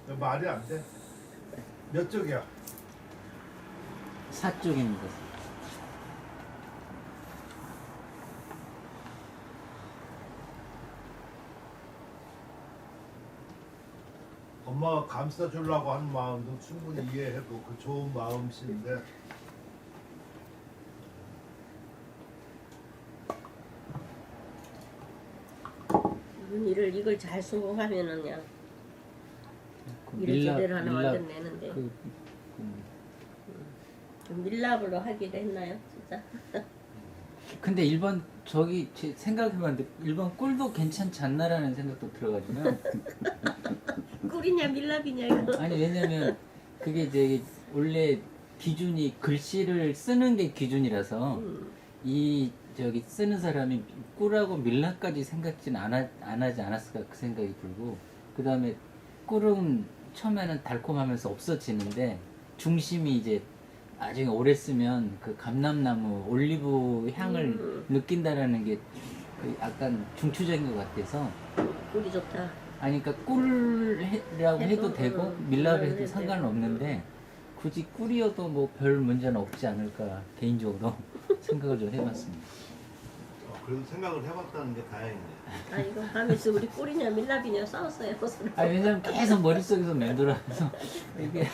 말이 안 돼. 몇 쪽이야? 4쪽입니다. 엄마가 감싸주려고 하는 마음도 충분히 이해하고 그 좋은 마음씨인데 이걸 잘 수긍하면은 그냥 그 일을 제대로 하나 밀랍 만들어내는데 그, 밀랍으로 하기로 했나요, 진짜? 근데 일본 저기 생각해봤는데 일본 꿀도 괜찮지 않나라는 생각도 들어가지고요. 꿀이냐 밀랍이냐 이거. 아니 왜냐면 그게 이제 원래 기준이 글씨를 쓰는 게 기준이라서 이 저기 쓰는 사람이 꿀하고 밀랍까지 생각지는 안 하지 않았을까 그 생각이 들고, 그 다음에 꿀은 처음에는 달콤하면서 없어지는데 중심이 이제 나중에 오래 쓰면 그 감람나무 올리브 향을 느낀다라는 게 그 약간 중추적인 것 같아서. 꿀이 좋다. 아니 그러니까 꿀이라고 해도 되고 밀랍을 해도 해도 상관은 없는데 굳이 꿀이어도 뭐 별 문제는 없지 않을까 개인적으로 생각을 좀 해봤습니다. 그래도 생각을 해봤다는 게 다행이네. 아 이거 하면서 우리 꿀이냐 밀랍이냐 싸웠어요. 서로. 아 왜냐면 계속 머릿속에서 맴돌아서 이게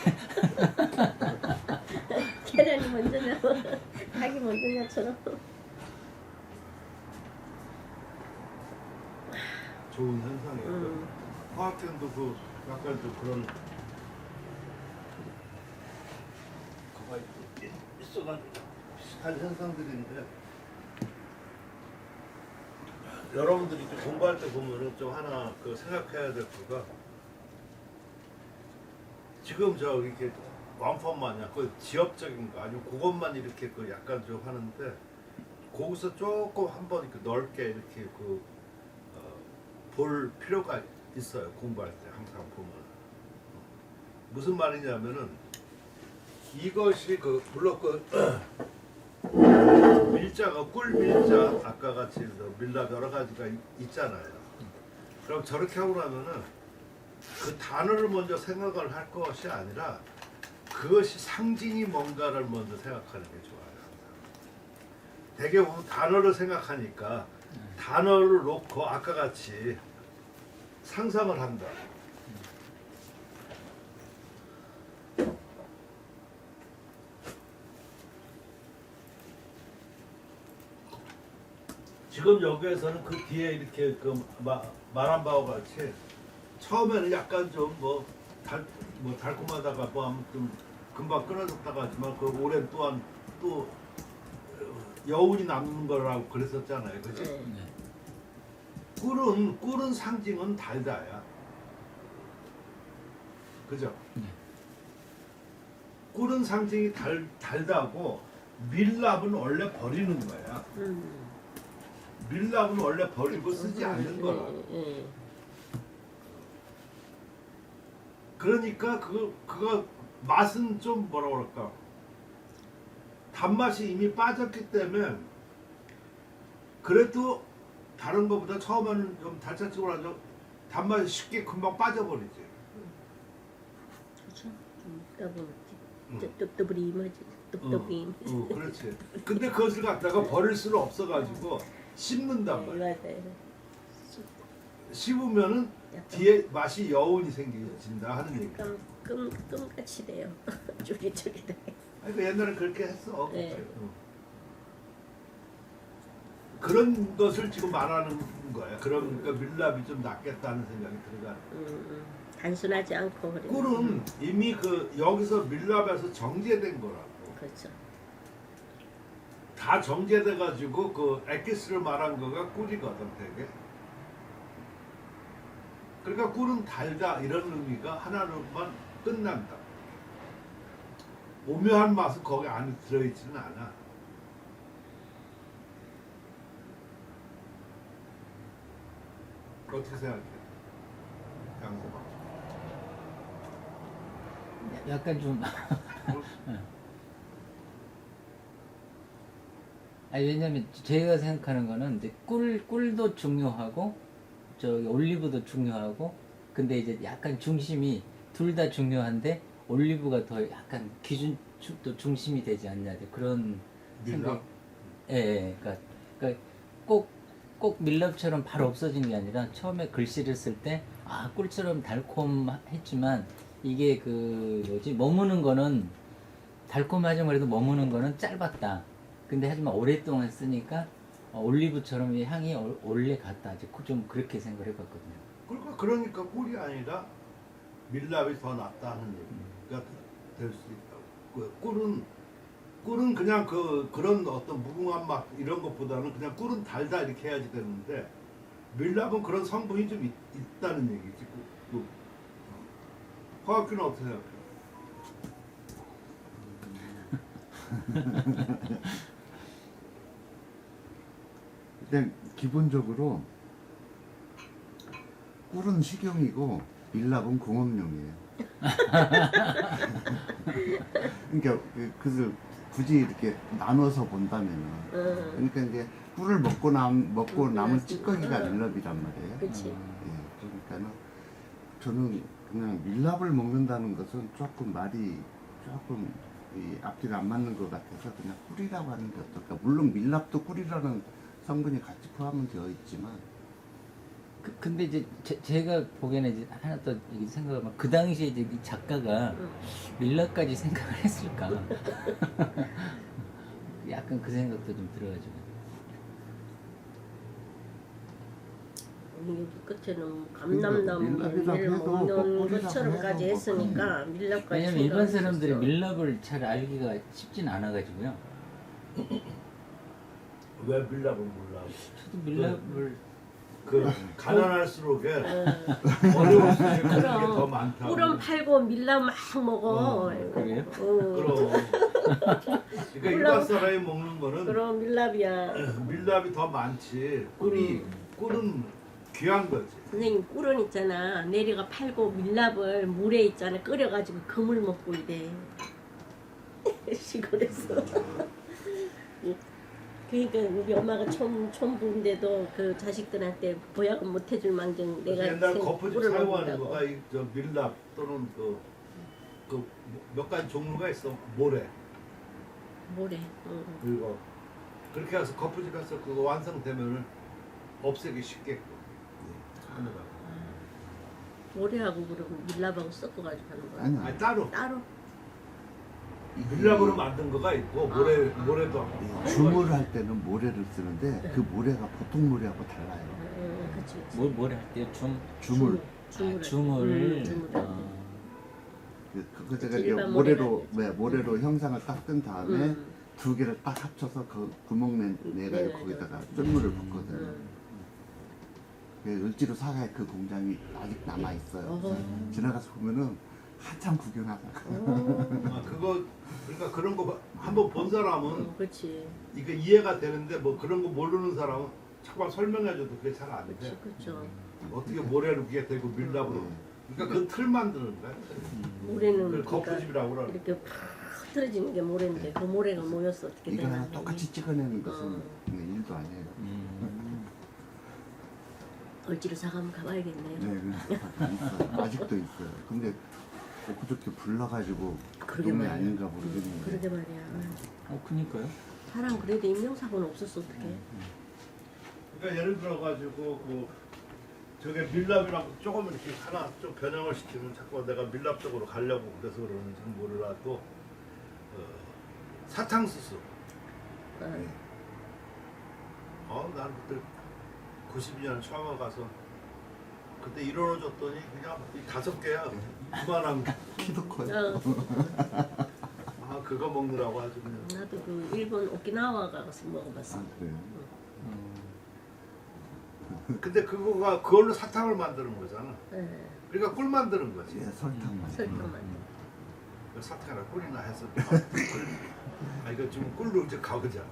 계란이 먼저냐 닭이 먼저냐처럼. 좋은 현상이에요. 화학견도 그 약간 좀 그런 거가 있어가지고 비슷한 현상들인데 여러분들이 좀 공부할 때 보면은 좀 하나 그 생각해야 될 거가 지금 저 이렇게 완판 마냥 그 지엽적인 거 아니면 그것만 이렇게 그 약간 좀 하는데 거기서 조금 한번 이렇게 넓게 이렇게 그 볼 필요가 있어요. 공부할 때 항상 보면 무슨 말이냐면은 이것이 그 물론 그 밀자가 꿀 밀자 아까 같이 밀랍 여러 가지가 있잖아요. 그럼 저렇게 하고 나면은 그 단어를 먼저 생각을 할 것이 아니라 그것이 상징이 뭔가를 먼저 생각하는 게 좋아요. 항상. 대개 보면 단어를 생각하니까 단어를 놓고 아까 같이 상상을 한다. 지금 여기에서는 그 뒤에 이렇게 그 말한 바와 같이 처음에는 약간 좀 뭐 달콤하다가 뭐 아무튼 금방 끊어졌다가 하지만 그 오랜 또한 또 여운이 남는 거라고 그랬었잖아요. 그지? 네. 꿀은 상징은 달다야. 그죠? 네. 꿀은 상징이 달다고 밀랍은 원래 버리는 거야. 밀랍은 원래 버리고 쓰지 않는 거라. 그러니까 그거 맛은 좀 뭐라 그럴까? 단맛이 이미 빠졌기 때문에 그래도 다른 것보다 처음에는 좀 달짝지근하죠. 단맛이 쉽게 금방 빠져버리지. 그렇죠. 떠보지. 떡떠브리마지. 떡떠브리. 그렇지. 근데 그것을 갖다가 버릴 수는 없어가지고 씹는단 말이야. 맞아요. 씹으면은 뒤에 맛이 여운이 생긴다 하는 얘기. 끔같이 돼요. 쫄깃쫄깃하게. 아니, 그 옛날에 그렇게 했어. 네. 그런 것을 지금 말하는 거야. 그러니까 밀랍이 좀 낫겠다는 생각이 들어가. 단순하지 않고 그래. 꿀은 이미 그 여기서 밀랍에서 정제된 거라고. 그렇죠. 다 정제돼 가지고 그 액기스를 말한 거가 꿀이거든 되게. 그러니까 꿀은 달다 이런 의미가 하나로만 끝난다. 오묘한 맛은 거기 안에 들어있지는 않아. 어떻게 생각해? 양호가. 약간 좀 아니 왜냐면 제가 생각하는 거는 이제 꿀도 중요하고 저기 올리브도 중요하고, 근데 이제 약간 중심이 둘 다 중요한데 올리브가 더 약간 또 중심이 되지 않냐 그런 밀랍? 예, 예. 그러니까 꼭 밀랍처럼 바로 없어진 게 아니라 처음에 글씨를 쓸 때 꿀처럼 달콤했지만 이게 그 뭐지 머무는 거는 달콤하지만 그래도 머무는 거는 짧았다. 근데 하지만 오랫동안 쓰니까 올리브처럼 이 향이 올래 갔다. 좀 그렇게 생각을 해봤거든요. 그러니까 꿀이 아니라 밀랍이 더 낫다는 얘기가 될 수 있다고. 꿀은 그냥 그런 어떤 무궁한 맛 이런 것보다는 그냥 꿀은 달다 이렇게 해야지 되는데 밀랍은 그런 성분이 좀 있다는 얘기지. 화학규는 어떻게 생각해? 일단 기본적으로 꿀은 식용이고 밀랍은 공업용이에요. 그러니까 그것을 굳이 이렇게 나눠서 본다면은 그러니까 이제 꿀을 먹고 남은 찌꺼기가 밀랍이란 말이에요. 그렇지. 예, 그러니까는 저는 그냥 밀랍을 먹는다는 것은 조금 말이 조금 앞뒤가 안 맞는 것 같아서 그냥 꿀이라고 하는 게 어떨까. 물론 밀랍도 꿀이라는 성분이 같이 포함되어 있지만 근데 이제 제가 보기에는 이제 하나 더 생각하면 그 당시에 이제 이 작가가 밀랍까지 생각을 했을까? 약간 그 생각도 좀 들어가지고. 이게 끝에는 감남나무 밀랍이라고 밀 해도 먹는 꿀이라고 것처럼까지 해도 했으니까 밀랍까지 왜냐면 일반 생각을 사람들이 했었어. 밀랍을 잘 알기가 쉽진 않아가지고요. 왜 밀랍을 몰라? 저도 밀랍을 가난할수록 어려울수록 그런 게 더 그럼 많다고. 꿀은 팔고 밀랍 막 먹어. 그래요? 그럼. 그러니까 일반 사람이 먹는 거는 그럼 밀랍이야. 밀랍이 더 많지. 꿀은 귀한 거지. 선생님 꿀은 있잖아. 내리가 팔고 밀랍을 물에 있잖아. 끓여가지고 그물 먹고 이래. 시골에서. 그러니까 우리 엄마가 처음 부인데도 그 자식들한테 보약은 못 해줄 망정 내가 옛날 거푸집 꿀을 사용하는 먹는다고. 거가 저 밀랍 또는 몇 가지 종류가 있어. 모래. 뭐래? 그리고 그렇게 해서 거푸집에서 그거 완성되면은 없애기 쉽게끔 하느라고. 모래하고 그러면 밀랍하고 섞어가지고 하는 거야. 아니요. 아니 따로 따로? 밀랍으로 만든 거가 있고 모래도 주물을 할 때는 모래를 쓰는데 그 모래가 보통 모래하고 달라요. 그치. 뭘 할 때요? 주물. 주물을. 그제가 일반 모래로 모래가 모래로 형상을 딱 뜬 다음에 두 개를 딱 합쳐서 그 구멍 내가 네, 거기다가 쫄물을 붓거든요. 을지로 사가에 그 공장이 아직 남아 있어요. 지나가서 보면은 한참 구경하다가 그러니까 그런 거 한번 본 사람은 그렇지. 이게 이해가 되는데 뭐 그런 거 모르는 사람은 자꾸만 설명해줘도 그게 잘 안 돼. 그렇죠. 어떻게 모래를 위에 대고 밀랍으로. 그러니까 그 틀 만드는 거야. 모래는 그걸 그러니까 거푸집이라고 그러는 이렇게 팍 틀어지는 게 모래인데 그 모래가 모여서 어떻게 이거 되나? 하나 똑같이 찍어내는 것은 그냥 일도 아니에요. 을지로 사가면 가봐야겠네요. 네, 있어요. 아직도 있어요. 근데 그저께 불나가지고 그 그러게 동네 말이야. 아닌가 모르겠는데. 그러게 말이야. 그니까요. 사람 그래도 인명사고는 없었어 어떡해. 그러니까 예를 들어 가지고 저게 밀랍이라고 조금 이렇게 하나 좀 변형을 시키면 자꾸 내가 밀랍 쪽으로 가려고 그래서 그러는지 몰라도 사탕수수. 난 그때 92년 처음 가서 그때 1원을 줬더니 그냥 이 5개야. 이만한 거. 키도 커요. 그거 먹느라고 아주 그냥. 나도 그 일본 오키나와 가서 먹어봤어. 아, 그래요? 근데 그걸로 사탕을 만드는 거잖아. 네. 그러니까 꿀 만드는 거지. 예, 설탕만. 설탕만. 사탕이나 꿀이나 해서 이거 지금 꿀로 이제 가보자.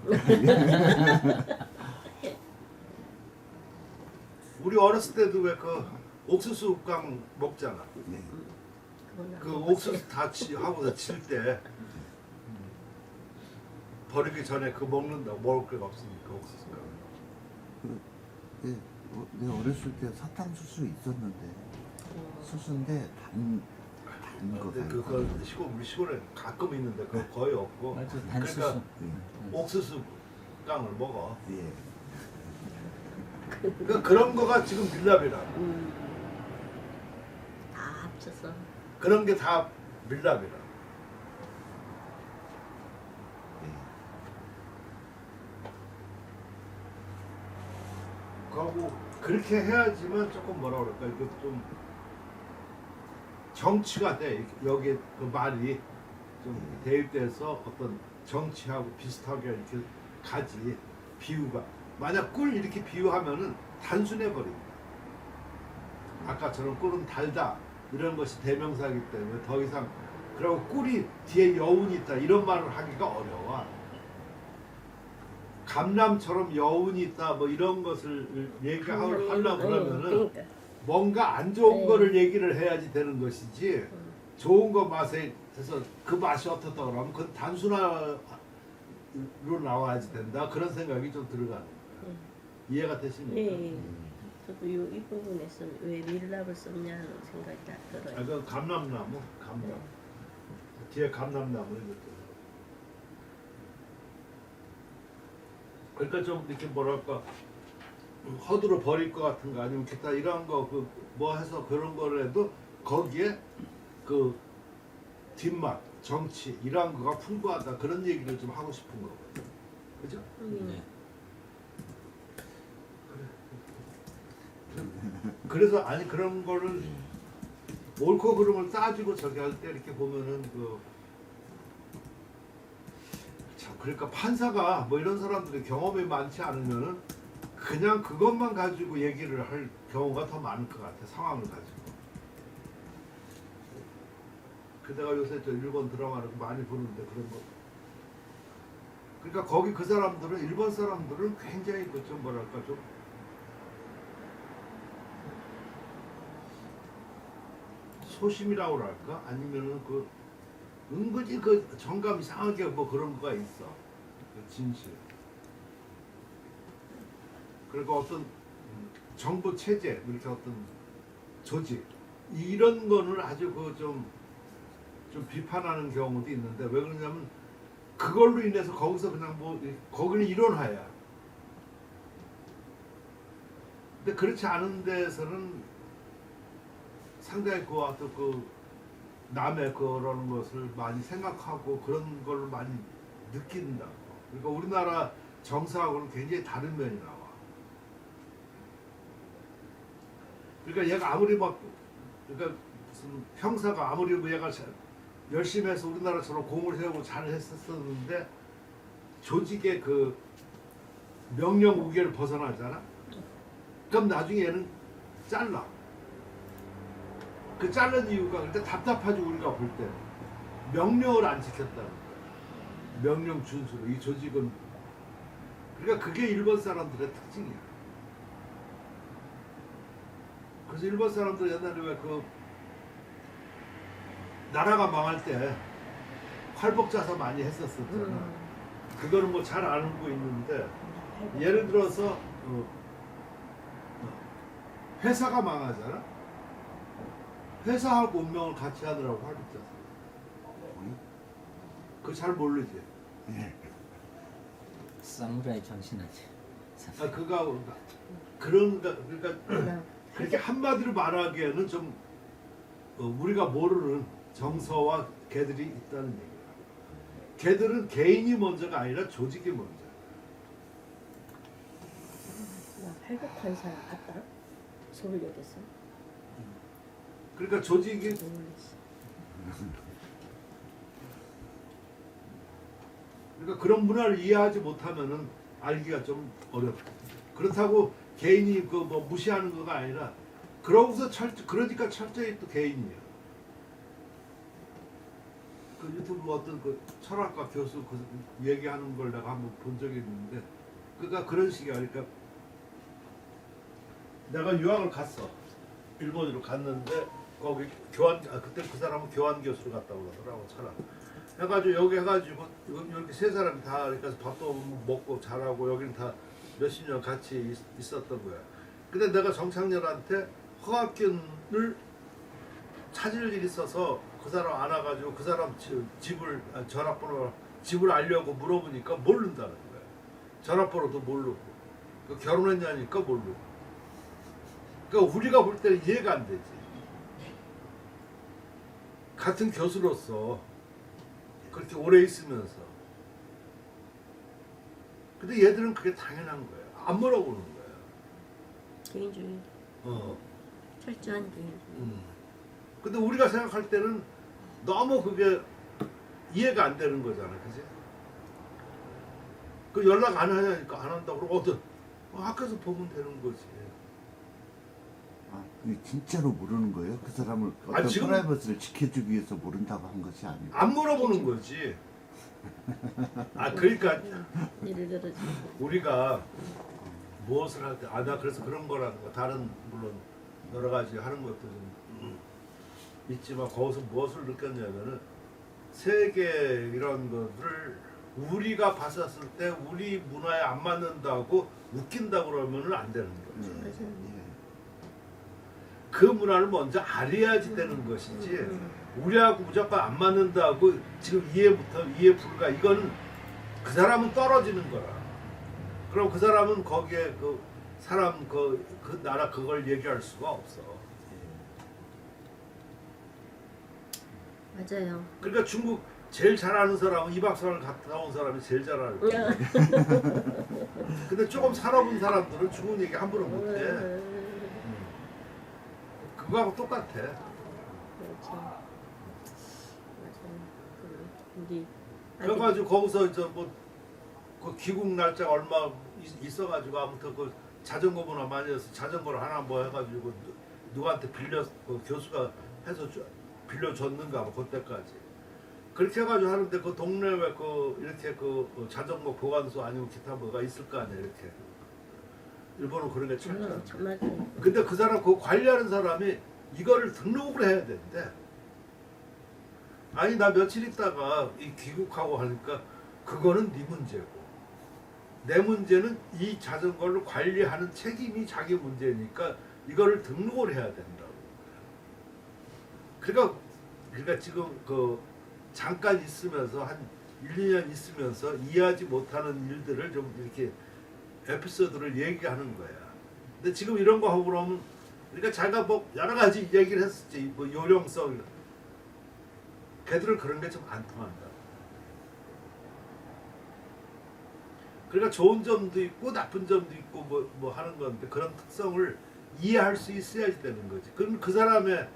우리 어렸을 때도 왜 그 옥수수 깡 먹잖아. 네. 그 옥수수 다 하고서 칠 때 버리기 전에 그 먹는다. 먹을 게 없으니까 옥수수 깡. 예, 내 어렸을 때 사탕수수 있었는데 수수인데 근데 그거 시골에 가끔 있는데 그거 거의 없고. 맞아, 단수수. 그러니까 예. 옥수수 깡을 먹어. 예. 그러니까 그런 거가 지금 밀랍이라. 다 합쳐서. 그런 게 다 밀랍이라. 그하고 그렇게 해야지만 조금 뭐라 그럴까 이거 좀 정치가 돼. 여기 그 말이 좀 대입돼서 어떤 정치하고 비슷하게 이렇게 가지. 비유가 만약 꿀 이렇게 비유하면은 단순해 버린다. 아까처럼 꿀은 달다 이런 것이 대명사이기 때문에 더 이상 그리고 꿀이 뒤에 여운이 있다 이런 말을 하기가 어려워. 감람처럼 여운이 있다 뭐 이런 것을 얘기하려고 그러면은 그러니까. 뭔가 안 좋은 네. 거를 얘기를 해야지 되는 것이지 좋은 거 맛에 해서 그 맛이 어떻다 그러면 그건 단순화로 나와야지 된다 그런 생각이 좀 들어가는 거예요. 이해가 되십니까? 예. 저도 이 부분에서 왜 밀랍을 썼냐는 생각이 다 들어요. 아, 그 감람나무, 감람. 뒤에 감람나무 이것도. 그러니까 좀 이렇게 뭐랄까 허드로 버릴 것 같은 거 아니면 기타 이런 거 그 뭐 해서 그런 거라도 거기에 그 뒷맛, 정치 이런 거가 풍부하다 그런 얘기를 좀 하고 싶은 거거든요. 그죠? 네. 그래서 아니 그런 거를 옳고 그름을 따지고 저기 할 때 이렇게 보면은 그 참 그러니까 판사가 뭐 이런 사람들이 경험이 많지 않으면은 그냥 그것만 가지고 얘기를 할 경우가 더 많을 것 같아 상황을 가지고. 그 내가 요새 저 일본 드라마를 많이 보는데 그런 거. 그러니까 거기 그 사람들은 일본 사람들은 굉장히 그 좀 뭐랄까 좀 소심이라고 할까? 아니면은 그 은근히 그 정감 이상하게 뭐 그런 거가 있어. 그 진실. 그리고 어떤 정부 체제, 이렇게 어떤 조직 이런 거는 아주 그 좀 비판하는 경우도 있는데 왜 그러냐면 그걸로 인해서 거기서 그냥 뭐 거기는 이론화야. 근데 그렇지 않은 데서는 상당히 그와 또 그 남의 그런 것을 많이 생각하고 그런 걸 많이 느낀다고. 그러니까 우리나라 정서하고는 굉장히 다른 면이 나와. 그러니까 얘가 아무리 막 그러니까 무슨 형사가 아무리 뭐 얘가 열심히 해서 우리나라처럼 공을 세우고 잘 했었는데 조직의 그 명령 우계를 벗어나잖아. 그럼 나중에 얘는 잘라. 그 자른 이유가 그러니까 답답하지 우리가 볼 때 명령을 안 지켰다는 거야. 명령 준수로 이 조직은 그러니까 그게 일본 사람들의 특징이야. 그래서 일본 사람들 옛날에 왜 그 나라가 망할 때 활복자서 많이 했었었잖아. 그거는 뭐 잘 알고 있는데 예를 들어서 회사가 망하잖아. 회사하고 운명을 같이 하느라고 활복자서. 그거 잘 모르지. 사무라이 정신하지. 아 그거 그러니까 그렇게 한마디로 말하기에는 좀 우리가 모르는 정서와 개들이 있다는 얘기야. 개들은 개인이 먼저가 아니라 조직이 먼저. 나 팔복한 사람 같다. 서울역에서. 그러니까 조직이 놀랐어. 그러니까 그런 문화를 이해하지 못하면은 알기가 좀 어렵다. 그렇다고 개인이 그 뭐 무시하는 거가 아니라 그러고서 그러니까 철저히 또 개인이야. 그 유튜브 어떤 그 철학과 교수 그 얘기하는 걸 내가 한번 본 적이 있는데 그러니까 그런 식이야. 그러니까 내가 유학을 갔어. 일본으로 갔는데 거기 그때 그 사람은 교환 교수로 갔다고 그러더라고 철학. 해가지고 여기 해가지고 이렇게 세 사람이 다 그러니까 밥도 먹고 잘하고 여기는 다 몇십 년 같이 있었던 거야. 근데 내가 정창렬한테 허학균을 찾을 일 있어서 그 사람 안아가지고 그 사람 집을 전화번호 집을 알려고 물어보니까 모른다는 거야. 전화번호도 모르고 그 결혼했냐니까 모르고. 그러니까 우리가 볼 때는 이해가 안 되지. 같은 교수로서 그렇게 오래 있으면서. 근데 얘들은 그게 당연한 거야. 안 물어보는 거야. 개인주의. 철저한 개인주의. 근데 우리가 생각할 때는 너무 그게 이해가 안 되는 거잖아, 그지? 그 연락 안 하냐니까 안 한다고 그러고 학교에서 보면 되는 거지. 아, 그게 진짜로 모르는 거예요? 그 사람을 어떤 아니, 지금- 프라이버시를 지켜주기 위해서 모른다고 한 것이 아니고. 안 물어보는 거지. 그러니까 예를 들어 우리가 무엇을 할 때, 나 그래서 그런 거라는 거, 다른 물론 여러 가지 하는 것도 좀 있지만 거기서 무엇을 느꼈냐면은 세계 이런 것을 우리가 봤었을 때 우리 문화에 안 맞는다고 웃긴다고 그러면은 안 되는 거지. 맞아요. 그 문화를 먼저 알아야지 되는 것이지 우리하고 무조건 안 맞는다고 지금 이해부터 이해 불가 이건 그 사람은 떨어지는 거라. 그럼 그 사람은 거기에 그 사람 그 나라 그걸 얘기할 수가 없어. 맞아요. 그러니까 중국 제일 잘하는 사람은 이박사를 갔다 온 사람이 제일 잘 알고. 근데 조금 살아본 사람들은 중국 얘기 함부로 못해. 그거하고 똑같아. 그렇죠. 맞아요. 근데 그래가지고 거기서 그 귀국 날짜 얼마 있어가지고 아무튼 그 자전거 문화 많이 해서 자전거를 하나 뭐 해가지고 누구한테 그 교수가 해서 빌려줬는가 뭐 그때까지 그렇게 해가지고 하는데 그 동네에 이렇게 자전거 보관소 아니면 기타 뭐가 있을 거 아니야 이렇게. 일본은 그런 게 찾잖아. 맞아요. 근데 그 사람 그 관리하는 사람이 이거를 등록을 해야 되는데 아니 나 며칠 있다가 이 귀국하고 하니까 그거는 네 문제고 내 문제는 이 자전거를 관리하는 책임이 자기 문제니까 이거를 등록을 해야 된다고. 그러니까 지금 잠깐 있으면서 한 1, 2년 있으면서 이해하지 못하는 일들을 좀 이렇게 에피소드를 얘기하는 거야. 근데 지금 이런 거 하고 그러면 그러니까 자기가 뭐 여러 가지 얘기를 했었지. 뭐 요령성. 걔들은 그런 게 좀 안 통한다. 그러니까 좋은 점도 있고 나쁜 점도 있고 뭐 하는 건데 그런 특성을 이해할 수 있어야지 되는 거지. 그럼 그 사람의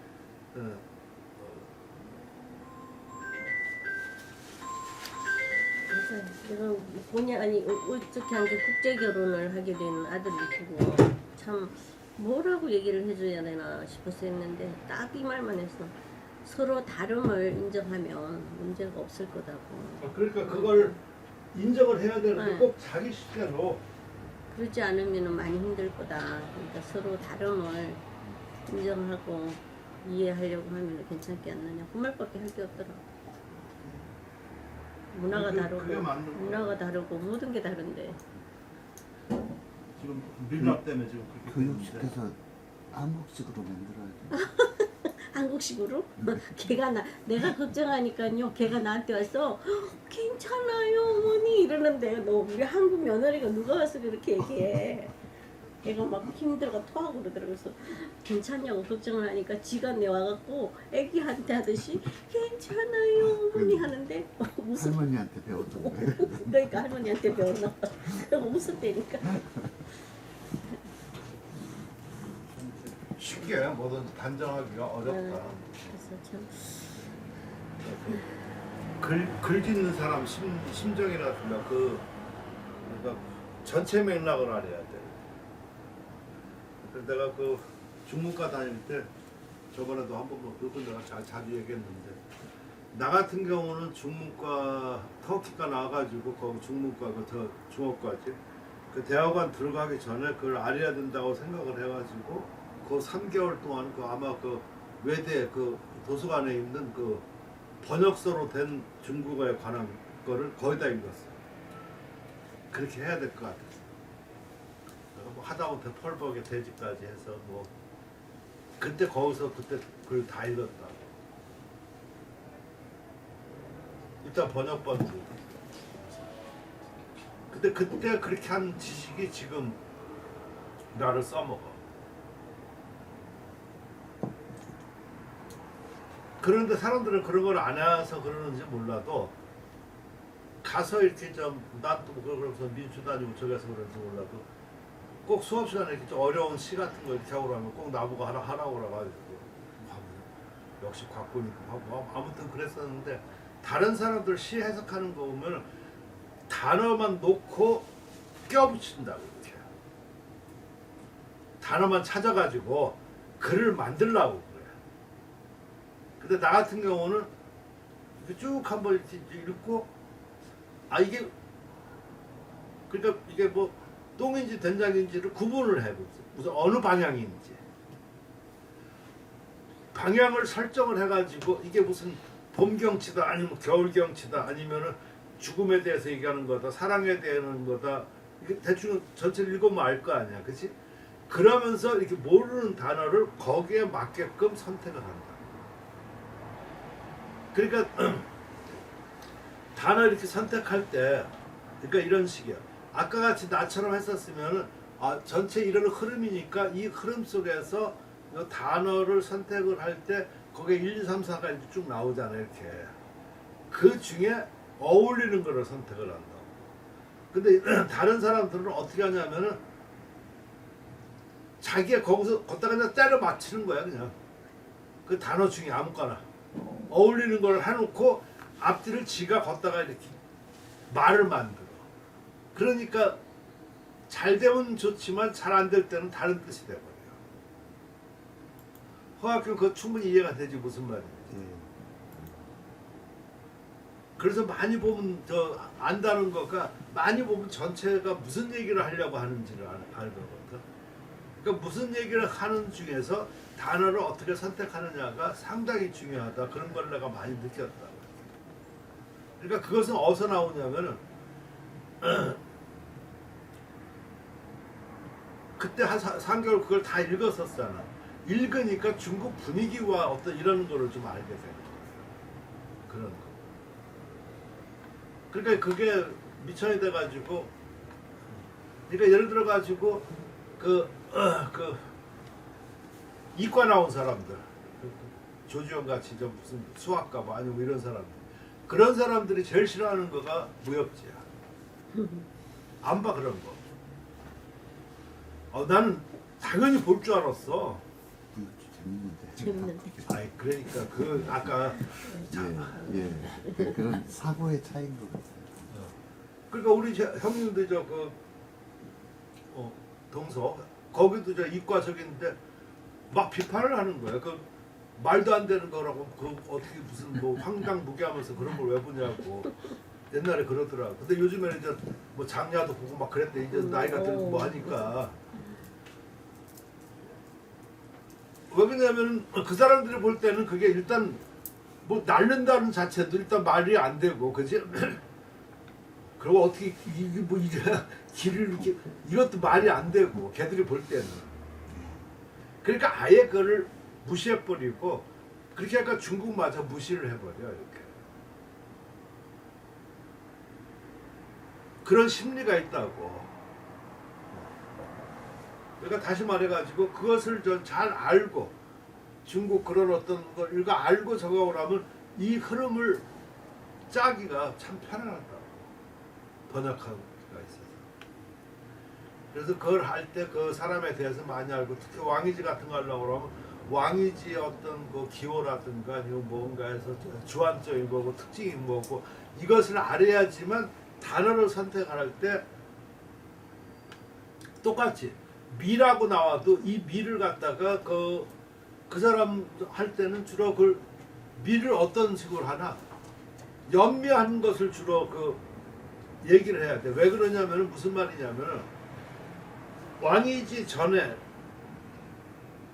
맞아요. 내가 본의 아니 어떻게 한 게 국제 결혼을 하게 된 아들을 두고 참 뭐라고 얘기를 해줘야 되나 싶어서 했는데 딱 이 말만 했어. 서로 다름을 인정하면 문제가 없을 거다고. 그러니까 그걸 인정을 해야 되는데 네. 꼭 자기 식대로 그러지 않으면 많이 힘들 거다. 그러니까 서로 다름을 인정하고 이해하려고 하면 괜찮지 않느냐. 그 말밖에 할 게 없더라. 문화가 그게 다르고 맞는 거야. 문화가 다르고 모든 게 다른데. 지금 밀랍 때문에 지금 그렇게 되는데. 교육시켜서 한국식으로 만들어야 돼. 한국식으로? 내가 걱정하니까요. 걔가 나한테 와서 괜찮아요 어머니 이러는데 너 우리 한국 며느리가 누가 와서 그렇게 얘기해. 걔가 막 힘들고 토하고 그러더라고. 그래서 괜찮냐고 걱정을 하니까 지가 내 와갖고 애기한테 하듯이 괜찮아요 어머니 하는데 무슨 할머니한테 배웠던 거예요. 그러니까 할머니한테 배웠나 봐. 그러고 웃었대니까. 쉽게 뭐든지 단정하기가 어렵다. 그래서 참 글 짓는 사람 심정이라든가 그러니까 전체 맥락을 알아야 돼. 그래서 내가 그 중문과 다닐 때 저번에도 한 번 그거 내가 자주 얘기했는데 나 같은 경우는 중문과 터키과 나와가지고 거기 중문과 그 중업과지 그 대학원 들어가기 전에 그걸 알아야 된다고 생각을 해가지고 그 3개월 동안 그 아마 그 외대 그 도서관에 있는 그 번역서로 된 중국어에 관한 거를 거의 다 읽었어. 그렇게 해야 될 것 같았어. 내가 뭐 하다못해 펄벅의 돼지까지 해서 뭐 그때 거기서 그때 글 다 읽었다고. 일단 번역본도. 근데 그때 그렇게 한 지식이 지금 나를 써먹어. 그런데 사람들은 그런 걸 안 해서 그러는지 몰라도 가서 이렇게 좀 나도 그러면서 민주 다니고 저기서 그런지 몰라도 꼭 수업 시간에 이렇게 좀 어려운 시 같은 거 이렇게 하고 하면 꼭 나보고 하라고 그래가지고 역시 곽군이고 하고 아무튼 그랬었는데 다른 사람들 시 해석하는 거 보면 단어만 놓고 껴붙인다고 이렇게 단어만 찾아가지고 글을 만들려고 그래. 근데 나 같은 경우는 이렇게 쭉 한번 이렇게 읽고 아 이게 그러니까 이게 뭐 똥인지 된장인지를 구분을 해보세요. 무슨 어느 방향인지 방향을 설정을 해가지고 이게 무슨 봄 경치다 아니면 겨울 경치다 아니면은 죽음에 대해서 얘기하는 거다 사랑에 대한 거다 이게 대충 전체를 읽으면 알 거 아니야, 그렇지? 그러면서 이렇게 모르는 단어를 거기에 맞게끔 선택을 한다. 그러니까 단어 이렇게 선택할 때 그러니까 이런 식이야. 아까 같이 나처럼 했었으면은 아 전체 이런 흐름이니까 이 흐름 속에서 이 단어를 선택을 할 때 거기에 1, 2, 3, 4가 이렇게 쭉 나오잖아요. 이렇게 그 중에 어울리는 거를 선택을 한다. 근데 다른 사람들은 어떻게 하냐면은 자기가 거기서 걷다가 그냥 때려 맞히는 거야. 그냥 그 단어 중에 아무거나 어울리는 걸 해놓고 앞뒤를 지가 걷다가 이렇게 말을 만들어. 그러니까 잘 되면 좋지만 잘 안 될 때는 다른 뜻이 돼버려요. 허학교 그거 충분히 이해가 되지 무슨 말인지. 그래서 많이 보면 저 안다는 거가 많이 보면 전체가 무슨 얘기를 하려고 하는지를 알거든. 그러니까 무슨 얘기를 하는 중에서 단어를 어떻게 선택하느냐가 상당히 중요하다. 그런 걸 내가 많이 느꼈다. 그러니까 그것은 어디서 나오냐면은 그때 한 3개월 그걸 다 읽었었잖아. 읽으니까 중국 분위기와 어떤 이런 거를 좀 알게 되는 거예요. 그런 거. 그러니까 그게 미천이 돼가지고 그러니까 예를 들어가지고 그 이과 나온 사람들 조지현 같이 좀 무슨 수학가 뭐 아니면 이런 사람들 그런 사람들이 제일 싫어하는 거가 무협지야. 안 봐 그런 거. 나는 당연히 볼 줄 알았어. 재밌는데. 아이 그러니까 그 아까 예. 그런 사고의 차이인 것 같아요. 그러니까 우리 형님도 저 그 동서 거기도 저 이과적인데 막 비판을 하는 거야. 그 말도 안 되는 거라고 그 어떻게 무슨 뭐 황당무계하면서 그런 걸 왜 보냐고 옛날에 그러더라고. 근데 요즘에는 이제 뭐 장야도 보고 막 그랬대. 이제 나이가 들고 뭐 하니까 왜 그러냐면 그 사람들이 볼 때는 그게 일단 뭐 날른다는 자체도 일단 말이 안 되고 그지? 그리고 어떻게 이게 뭐 이게 길을 이렇게 이것도 말이 안 되고 걔들이 볼 때는 그러니까 아예 그거를 무시해버리고 그렇게 하니까 중국마저 무시를 해버려 이렇게 그런 심리가 있다고. 그러니까 다시 말해가지고 그것을 잘 알고 중국 그런 어떤 걸 이거 알고 적어오라면 이 흐름을 짜기가 참 편안하다. 번역하기가 있어서. 그래서 그걸 할 때 그 사람에 대해서 많이 알고 특히 왕이지 같은 거 하려고 그러면 왕이지의 어떤 그 기호라든가 아니면 뭔가에서 주안적인 거고 특징이 뭐고 이것을 알아야지만 단어를 선택할 때 똑같이 미라고 나와도 이 미를 갖다가 그 사람 할 때는 주로 그 미를 어떤 식으로 하나 연미하는 것을 주로 그 얘기를 해야 돼. 왜 그러냐면은 무슨 말이냐면은 왕이지 전에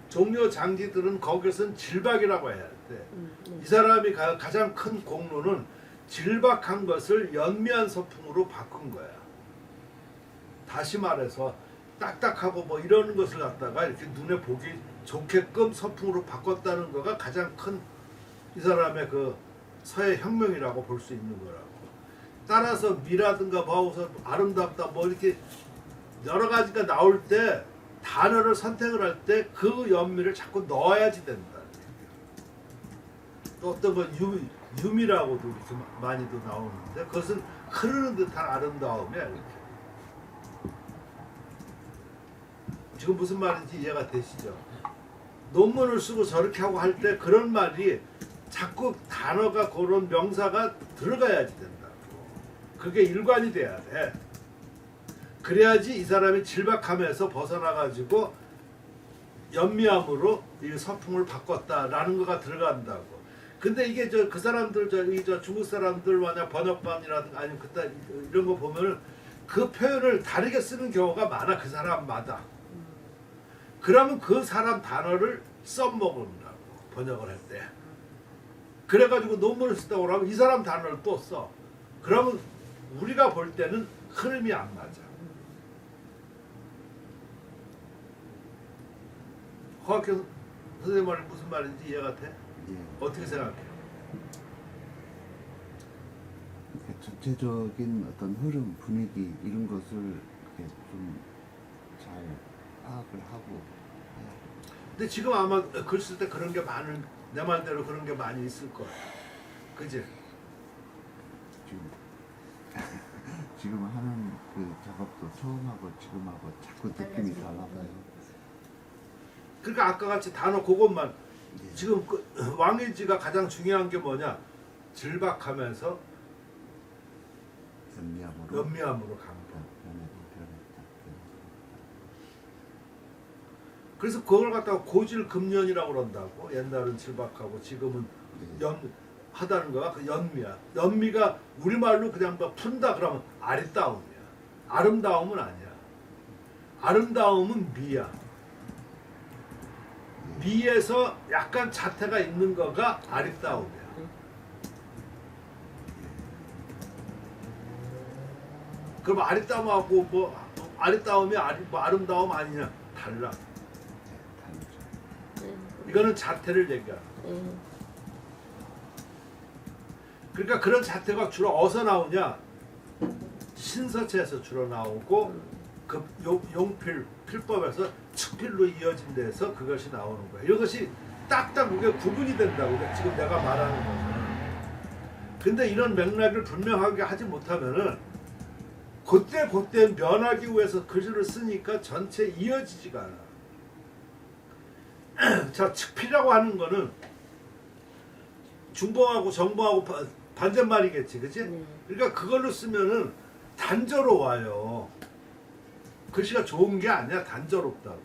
종려 장지들은 거기서는 질박이라고 해야 돼. 이 사람이 가장 큰 공로는 질박한 것을 연미한 서풍으로 바꾼 거야. 다시 말해서 딱딱하고 뭐 이런 것을 갖다가 이렇게 눈에 보기 좋게끔 서풍으로 바꿨다는 거가 가장 큰 이 사람의 그 서해 혁명이라고 볼 수 있는 거라고. 따라서 미라든가 뭐하고서 아름답다 뭐 이렇게 여러 가지가 나올 때 단어를 선택을 할 때 그 연미를 자꾸 넣어야지 된다. 또 어떤 건 유미라고도 이렇게 많이도 나오는데 그것은 흐르는 듯한 아름다움이야. 이렇게. 지금 무슨 말인지 이해가 되시죠? 논문을 쓰고 저렇게 하고 할 때 그런 말이 자꾸 단어가 그런 명사가 들어가야지 된다고. 그게 일관이 돼야 돼. 그래야지 이 사람이 질박함에서 벗어나가지고 연미함으로 이 서풍을 바꿨다라는 거가 들어간다고. 근데 이게 그 사람들 저 중국 사람들 만약 번역반이라든가 아니면 그때 이런 거 보면은 그 표현을 다르게 쓰는 경우가 많아 그 사람마다. 그러면 그 사람 단어를 써먹는다고 번역을 할 때. 그래가지고 논문을 쓰다고 그러면 이 사람 단어를 또 써. 그러면 우리가 볼 때는 흐름이 안 맞아. 허학교 선생님 말이 무슨 말인지 이해가 돼? 예. 어떻게 생각해? 이렇게 전체적인 어떤 흐름, 분위기 이런 것을 좀 잘 파악을 하고. 근데 지금 아마 글 쓸 때 그런 게 많은 내 말대로 그런 게 많이 있을 거야. 그지? 지금 하는 그 작업도 처음하고 지금하고 자꾸 느낌이 달라서요. 그러니까 아까 같이 단어 그것만 예. 지금 그 왕일지가 가장 중요한 게 뭐냐? 질박하면서 연미함으로 간 거. 그래서 그걸 갖다가 고질금연이라고 그런다고. 옛날은 질박하고 지금은 하다는 거가 그 연미야. 연미가 우리말로 그냥 뭐 푼다 그러면 아리따움이야. 아름다움은 아니야. 아름다움은 미야. 미에서 약간 자태가 있는 거가 아리따움이야. 그럼 아리따움하고 뭐 아리따움이 뭐 아름다움 아니냐? 달라. 이거는 자태를 얘기하는 거야. 그러니까 그런 자태가 주로 어디서 나오냐? 신서체에서 주로 나오고 그 용필, 필법에서 측필로 이어진 데서 그것이 나오는 거야. 이것이 딱딱 그게 구분이 된다고 지금 내가 말하는 거는. 근데 이런 맥락을 분명하게 하지 못하면은 그때 면하기 위해서 글을 쓰니까 전체 이어지지가 않아. 자, 측필이라고 하는 거는 중봉하고 정봉하고 반대말이겠지, 그치? 그러니까 그걸로 쓰면은 단조로워요. 글씨가 좋은 게 아니야, 단조롭다고.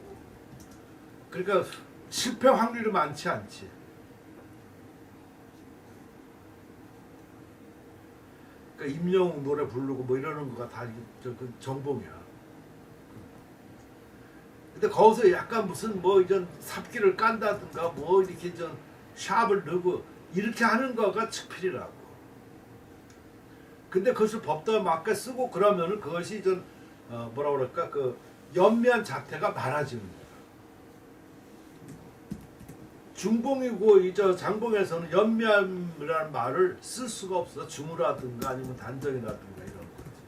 그러니까 실패 확률이 많지 않지. 그러니까 임영웅 노래 부르고 뭐 이러는 거가 다 그 정봉이야. 근데 거기서 약간 무슨 뭐 이런 삽기를 깐다든가 뭐 이렇게 좀 샵을 넣고 이렇게 하는 거가 측필이라고. 근데 그것을 법도에 맞게 쓰고 그러면은 그것이 좀 뭐라 그럴까 그 연미한 자태가 많아지는 거야. 중봉이고 이저 장봉에서는 연미함이라는 말을 쓸 수가 없어. 중우라든가 아니면 단정이라든가 이런 거지.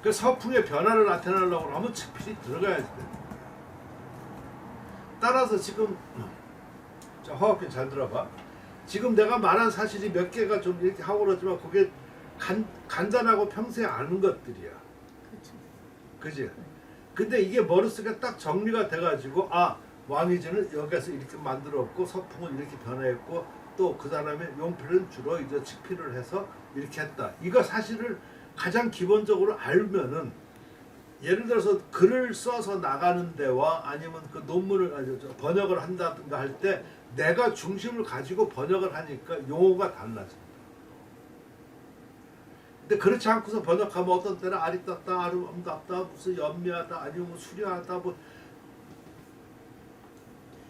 그 서풍의 변화를 나타내려고 하면 측필이 들어가야지 돼. 따라서 지금 자 허학균 잘 들어봐. 지금 내가 말한 사실이 몇 개가 좀 이렇게 하고 그러지만 그게 간단하고 평소에 아는 것들이야. 그렇죠. 그지? 근데 이게 머릿속에 딱 정리가 돼가지고 아 왕이지는 여기서 이렇게 만들었고 서풍은 이렇게 변화했고 또 그 사람의 용필은 주로 이제 측필을 해서 이렇게 했다. 이거 사실을 가장 기본적으로 알면은 예를 들어서 글을 써서 나가는 데와 아니면 그 논문을 번역을 한다든가 할 때 내가 중심을 가지고 번역을 하니까 용어가 달라져. 근데 그렇지 않고서 번역하면 어떤 때는 아리따다, 아름답다, 무슨 연미하다, 아니면 수려하다, 뭐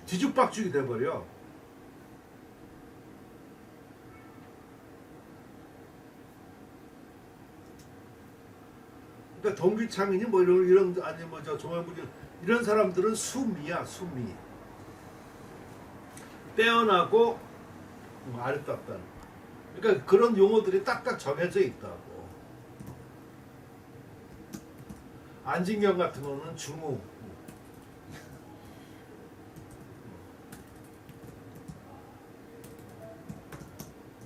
뒤죽박죽이 돼버려. 그러니까 동기창이니 뭐 이런 아니 뭐 저 조만부리 이런 사람들은 수미야, 수미. 빼어나고 아리따다는. 그러니까 그런 용어들이 딱딱 정해져 있다고. 안진경 같은 거는 중우.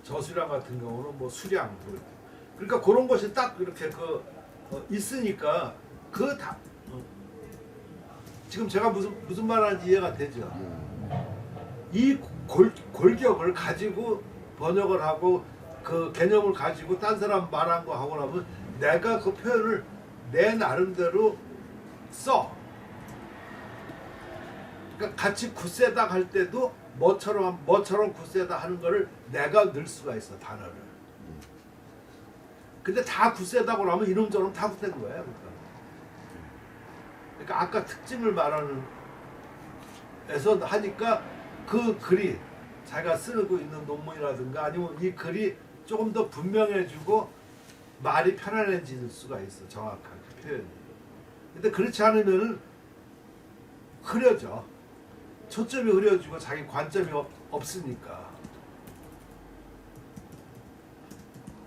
저수량 같은 경우는 뭐 수량. 뭐 이렇게. 그러니까 그런 것이 딱 이렇게 있으니까 그 다 지금 제가 무슨 말하는지 이해가 되죠. 이 골격을 가지고 번역을 하고 그 개념을 가지고 딴 사람 말한 거 하고 나면 내가 그 표현을 내 나름대로 써. 그러니까 같이 굳세다 할 때도 뭐처럼 굳세다 하는 거를 내가 넣을 수가 있어, 단어를. 근데 다 굳세다고 하면 이놈저놈 다 굳센 거야. 그러니까 아까 특징을 말하는 에서 하니까 그 글이 자기가 쓰고 있는 논문이라든가 아니면 이 글이 조금 더 분명해지고 말이 편안해질 수가 있어, 정확하게 표현이. 근데 그렇지 않으면은 흐려져. 초점이 흐려지고 자기 관점이 없으니까.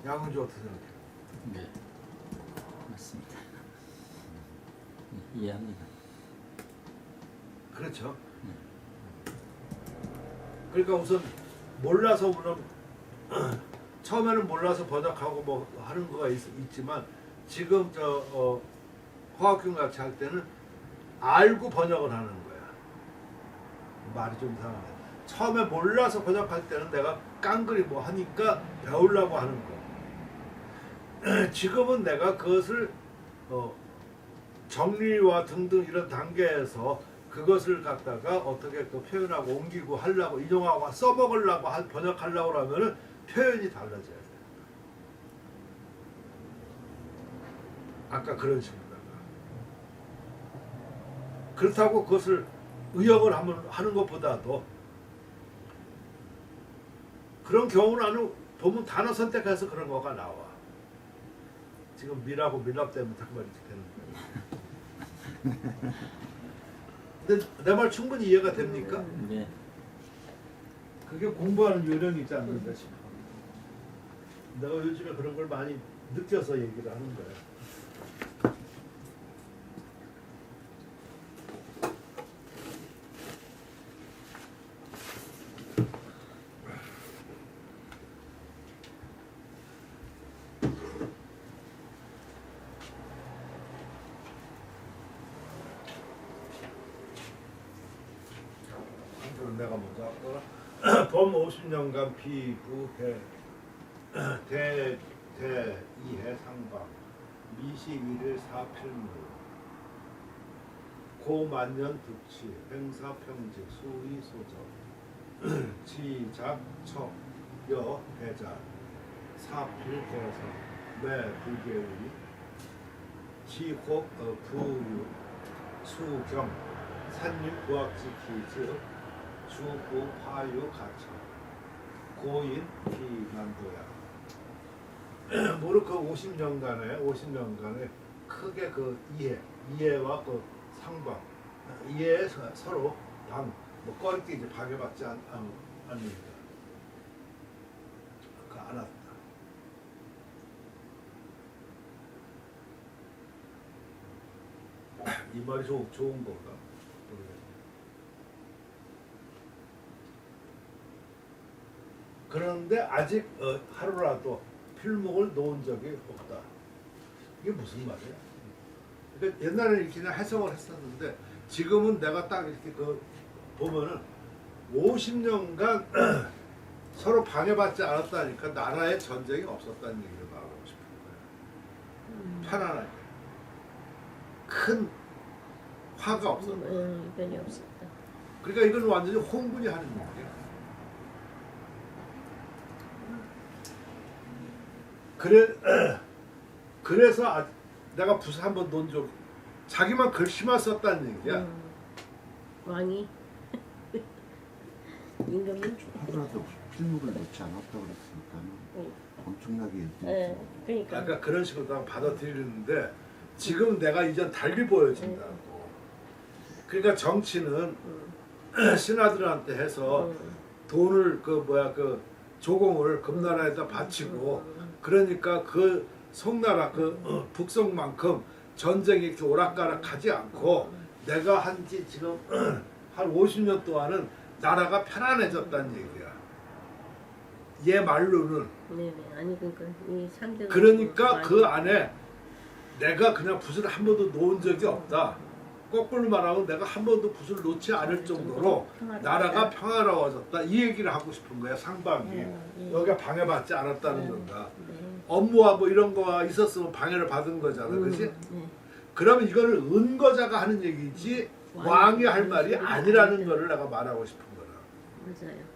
양은주 어떻게 생각해? 네, 맞습니다. 네, 이해합니다. 그렇죠. 그러니까 우선 몰라서 물론 처음에는 몰라서 번역하고 뭐 하는 거가 있지만 지금 화학균 같이 할 때는 알고 번역을 하는 거야. 말이 좀 이상하네. 처음에 몰라서 번역할 때는 내가 깡그리 뭐 하니까 배우려고 하는 거. 지금은 내가 그것을 정리와 등등 이런 단계에서 그것을 갖다가 어떻게 또 표현하고 옮기고 하려고 인용하고 써먹으려고 번역하려고 하면은 표현이 달라져야 돼. 아까 그런 식으로다가. 그렇다고 그것을 의역을 하는 것보다도 그런 경우는 보면 단어 선택해서 그런 거가 나와. 지금 밀하고 밀랍 때문에 자꾸 이렇게 되는 거야. 근데 내 말 충분히 이해가 됩니까? 네. 그게 공부하는 요령이 있지 않는가 싶어. 내가 요즘에 그런 걸 많이 느껴서 얘기를 하는 거야. 내가 먼저 할까? 범 50년간 피부해 대이해 상방 미시일일 사필무 고만년 득치 행사평직 수의 소적 지작 척여 해자 사필대성 매불계의 지혹 부유 수경 산림 부학지 기즈 주부 파유 가차 고인 비만도야. 모르 그 50년간에 크게 그 이해와 그 상방 이해에 서로 뭐 꺼리끼 이제 방해받지 않는다. 그 알았다. 이 말이 좋은 건가? 그런데 아직 하루라도 필목을 놓은 적이 없다. 이게 무슨 말이야? 그러니까 옛날에는 이렇게 그냥 해석을 했었는데 지금은 내가 딱 이렇게 보면은 50년간 서로 방해받지 않았다니까 나라에 전쟁이 없었다는 얘기를 말하고 싶은 거야. 편안하게. 큰 화가 없었다. 변이 없었다. 그러니까 이건 완전히 홍분이 하는 얘기야. 그래서 내가 부서 한번 논 적 자기만 글씨만 썼다는 얘기야. 왕이 임금이. 하더라도 필목을 넣지 않았다고 그랬으니까 엄청나게 네, 그러니까. 그런 식으로 난 받아들이는데 지금 내가 이제 달리 보여진다고. 그러니까 정치는 신하들한테 해서 돈을 그 조공을 금나라에다 바치고 그러니까 그 송나라 북송만큼 전쟁이 이렇게 오락가락하지 않고 내가 한지 지금 한 50년 동안은 나라가 편안해졌다는 얘기야. 얘 말로는. 네네. 아니 그러니까 이 상대가 그러니까 그 안에 내가 그냥 붓을 한 번도 놓은 적이 없다. 거꾸로 말하면 내가 한 번도 붓을 놓지 않을 정도로 나라가 평화로워졌다. 이 얘기를 하고 싶은 거야 상방이. 예. 여기가 방해받지 않았다는 네. 건가. 네. 업무와 뭐 이런 거가 있었으면 방해를 받은 거잖아. 그렇지? 네. 그러면 이거를 은거자가 하는 얘기지 왕이 할 말이 아니라는 거를 내가 말하고 싶은 거라. 맞아요.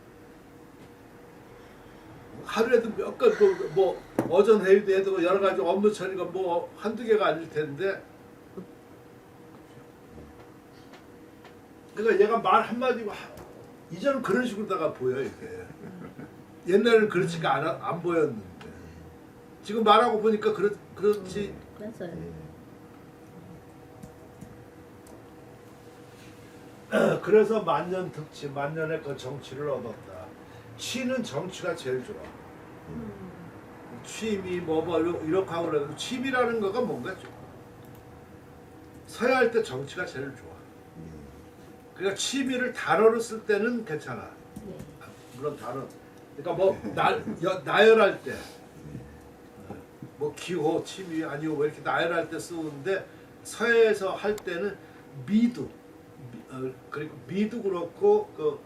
하루에도 몇 건 뭐 어전 회의도 해도 여러 가지 업무 처리가 뭐 한두 개가 아닐 텐데. 그러니까 얘가 말 한마디 이제는 그런 식으로다가 보여 이게. 옛날에는 그렇지가 안 보였는데 지금 말하고 보니까 그렇지. 맞아요. 그래서 만년 득치, 만년의 그 정치를 얻었다. 취는 정치가 제일 좋아. 취미 뭐 이렇게 하고 그래도 취미라는 거가 뭔가 좀 서야 할 때 정치가 제일 좋아. 그러니까 취미를 단어로 쓸 때는 괜찮아. 네. 물론 단어. 그러니까 뭐 나열할 때, 뭐 기호, 취미 아니고 왜 이렇게 나열할 때 쓰는데 서예에서 할 때는 미도. 그리고 미도 그렇고 그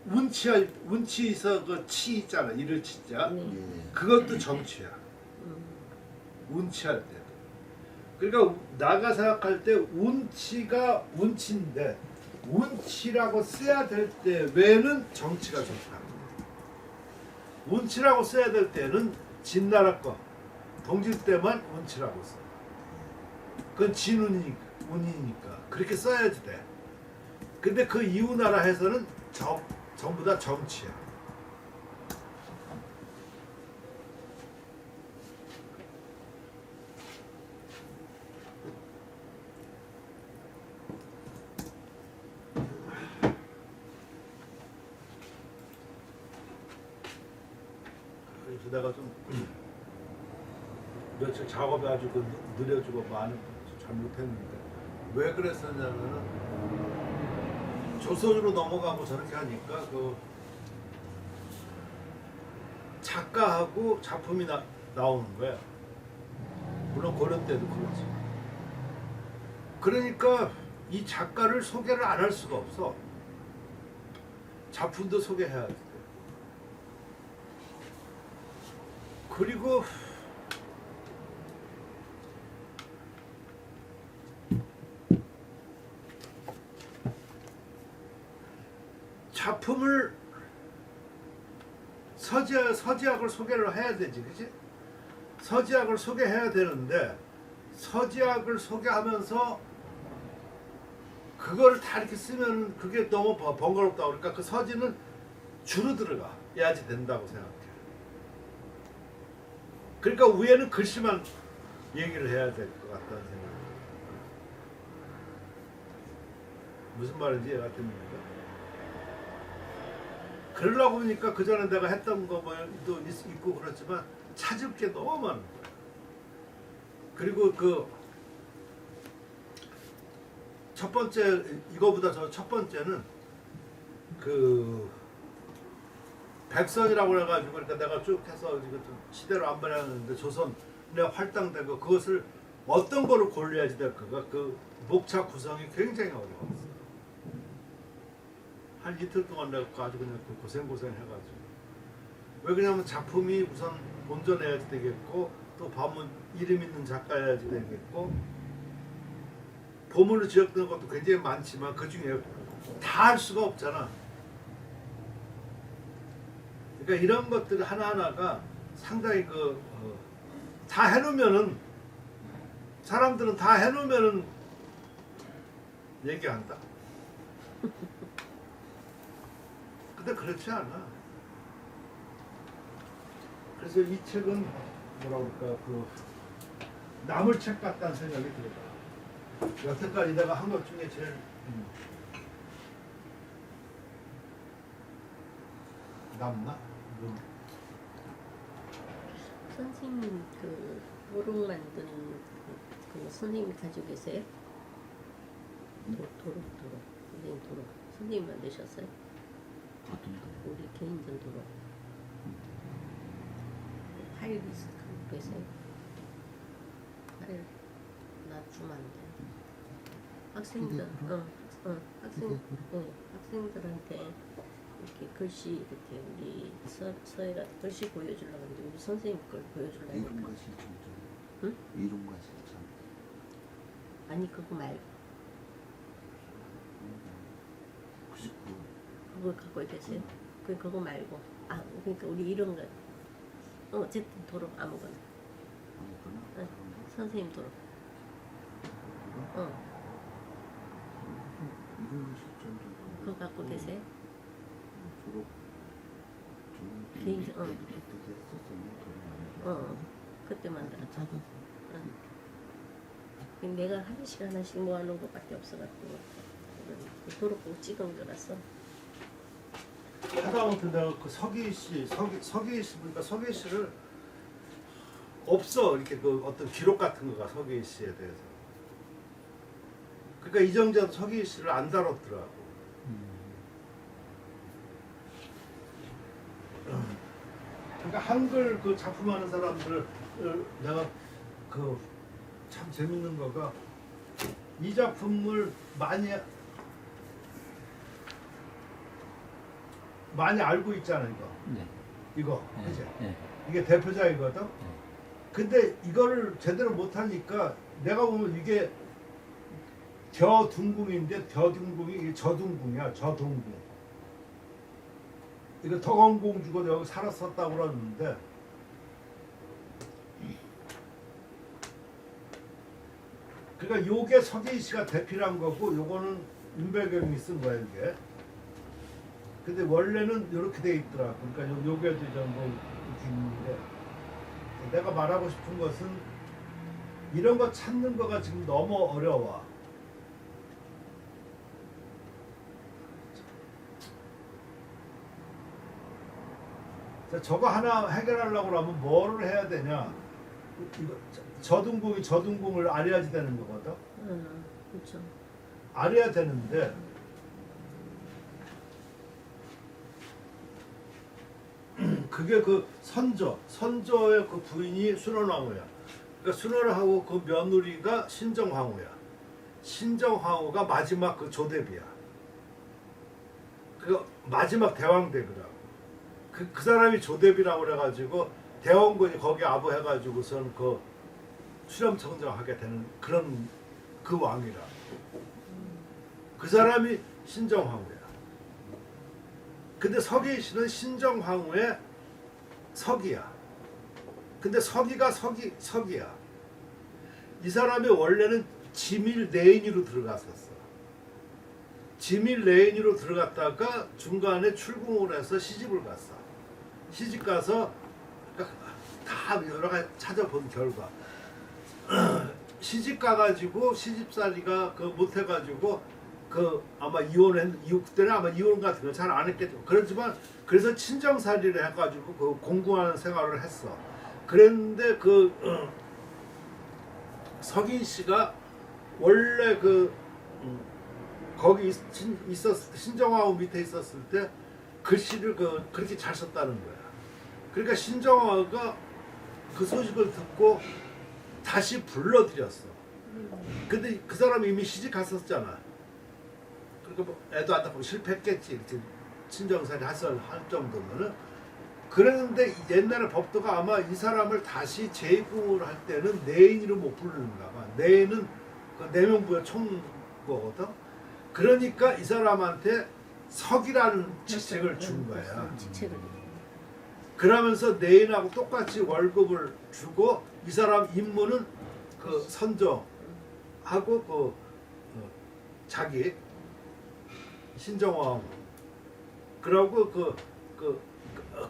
운치에서 그 치 있잖아 이를 치자 네. 그것도 정치야 운치할 때도 그러니까 나가 생각할 때 운치가 운치인데 운치라고 써야 될 때 외에는 정치가 좋다 운치라고 써야 될 때는 진나라 거 동질 때만 운치라고 써 그건 진운이니까 그렇게 써야지 돼 근데 그 이후 나라 해서는 전부 다 정치야. 그래서 내가 좀 며칠 작업이 아주 느려지고 많은 잘못했는데 왜 그랬었냐면은 조선으로 넘어가고 저렇게 하니까 그 작가하고 작품이 나오는 거야. 물론 고려 때도 그렇지. 그러니까 이 작가를 소개를 안 할 수가 없어. 작품도 소개해야 돼. 그리고 작품을 서지학을 소개를 해야 되지, 그치? 서지학을 소개해야 되는데 서지학을 소개하면서 그걸 다 이렇게 쓰면 그게 너무 번거롭다 그러니까 그 서지는 주로 들어가야지 된다고 생각해. 그러니까 위에는 글씨만 얘기를 해야 될 것 같다는 생각. 무슨 말인지 이해가 됩니까? 그러려고 보니까 그 전에 내가 했던 거도 있고 그렇지만 찾을 게 너무 많은 거야. 그리고 그 첫 번째 이거보다 저 첫 번째는 그 백선이라고 해가지고 그러니까 내가 쭉 해서 이거 좀 시대로 안 변했는데 조선에 활당되고 그것을 어떤 거를 골라야지 될까가 그 목차 구성이 굉장히 어려웠어. 한 이틀 동안 내가 아주 그냥 고생 해가지고 왜 그러냐면 작품이 우선 온전해야지 되겠고 또 반면 이름 있는 작가여야지 되겠고 보물로 지었던 것도 굉장히 많지만 그 중에 다 할 수가 없잖아. 그러니까 이런 것들 하나하나가 상당히 다 해놓으면은 사람들은 다 해놓으면은 얘기한다. 근데 그렇지 않아. 그래서 이 책은 뭐라 그럴까 그 남을 책 같다는 생각이 들어요. 여태까지 내가 한 것 중에 제일 남나? 선생님 그 도록 만든 그 선생님이 가지고 계세요? 도록 선생님 도록 선생님 만드셨어요? 어떤 거? 우리 개인전 도록 파일 리스트 갖고 계세요? 파일 나 주면 안 돼. 학생들 학생들한테 이렇게 글씨 이렇게 우리 서해가 글씨 보여주려고 하는데 우리 선생님 걸 보여주려고 이론과 하니까 실천 좀. 응? 이론과 실천. 아니 그거 말고 99. 그걸 갖고 계세요? 그거 말고 그러니까 우리 이런 거 어쨌든 도록 아무거나 아무거나. 응. 선생님 도록 이론과 실천 좀. 그거 갖고 계세요? 졸업. 저는 개인- 그때 어. 했었었나? 졸업 그때 만들었죠. 찾아서. 내가 하나씩 하나씩 모아놓은 것밖에 없어갖고 도록 꼭 찍은 거라서 하다못해 내가 그 서기 씨 보니까 서기 씨를 없어 이렇게 그 어떤 기록 같은 거가 서기 씨에 대해서. 그러니까 이정재도 서기 씨를 안 다뤘더라고. 그러니까 한글 그 작품하는 사람들 내가 그 참 재밌는 거가 이 작품을 많이 알고 있잖아 이거. 네. 이거 그치? 네. 이게 대표작이거든. 근데 이거를 제대로 못하니까 내가 보면 이게 겨둥궁인데 겨둥궁이 이게 저둥궁이야. 저둥궁. 이거 덕원공주가 여기 살았었다고 그러는데 그러니까 요게 서계희 씨가 대필한 거고 요거는 윤배경이 쓴 거야 이게. 근데 원래는 이렇게 돼 있더라. 그러니까 요게도 전부 이렇게 있는데 내가 말하고 싶은 것은 이런 거 찾는 거가 지금 너무 어려워. 자, 저거 하나 해결하려고 하면 뭐를 해야 되냐? 이거 저둥궁이 저둥궁을 알아야지 되는 거거든. 그렇죠. 알아야 되는데 그게 그 선조의 그 부인이 순원왕후야. 그러니까 순원하고 그 며느리가 신정황후야. 신정황후가 마지막 그 조대비야. 그 마지막 대왕대그라고. 그 사람이 조대비라고 그래가지고 대원군이 거기 아부해가지고선 그 수렴청정하게 되는 그런 그 왕이라. 그 사람이 신정황후야. 근데 서기 씨는 신정황후의 서기야. 근데 서기가 서기야. 이 사람이 원래는 지밀 내인으로 들어갔었어. 지밀 내인으로 들어갔다가 중간에 출궁을 해서 시집을 갔어. 시집 가서 다 여러 가지 찾아본 결과 시집 가가지고 시집살이가 그 못해가지고 그 아마 그때는 아마 이혼 같은 거 잘 안 했겠죠. 그렇지만 그래서 친정살이를 해가지고 그 공부하는 생활을 했어. 그랬는데 그 서긴 씨가 원래 그 거기 신정화후 밑에 있었을 때 글씨를 그렇게 잘 썼다는 거야. 그러니까 신정화가 그 소식을 듣고 다시 불러들였어. 근데 그 사람이 이미 시집 갔었잖아. 그러니까 뭐 애도 안 낳고 실패했겠지. 이렇게 친정살이 할 정도면은. 그랬는데 옛날에 법도가 아마 이 사람을 다시 재입궁을 할 때는 내인으로 못 부르는가 봐. 내인은 그 내명부의 총거거든. 그러니까 이 사람한테 석이라는 직책을 준 거야. 직책을. 그러면서 내인하고 똑같이 월급을 주고 이 사람 임무는 그 선정하고 그 자기 신정왕 그러고 그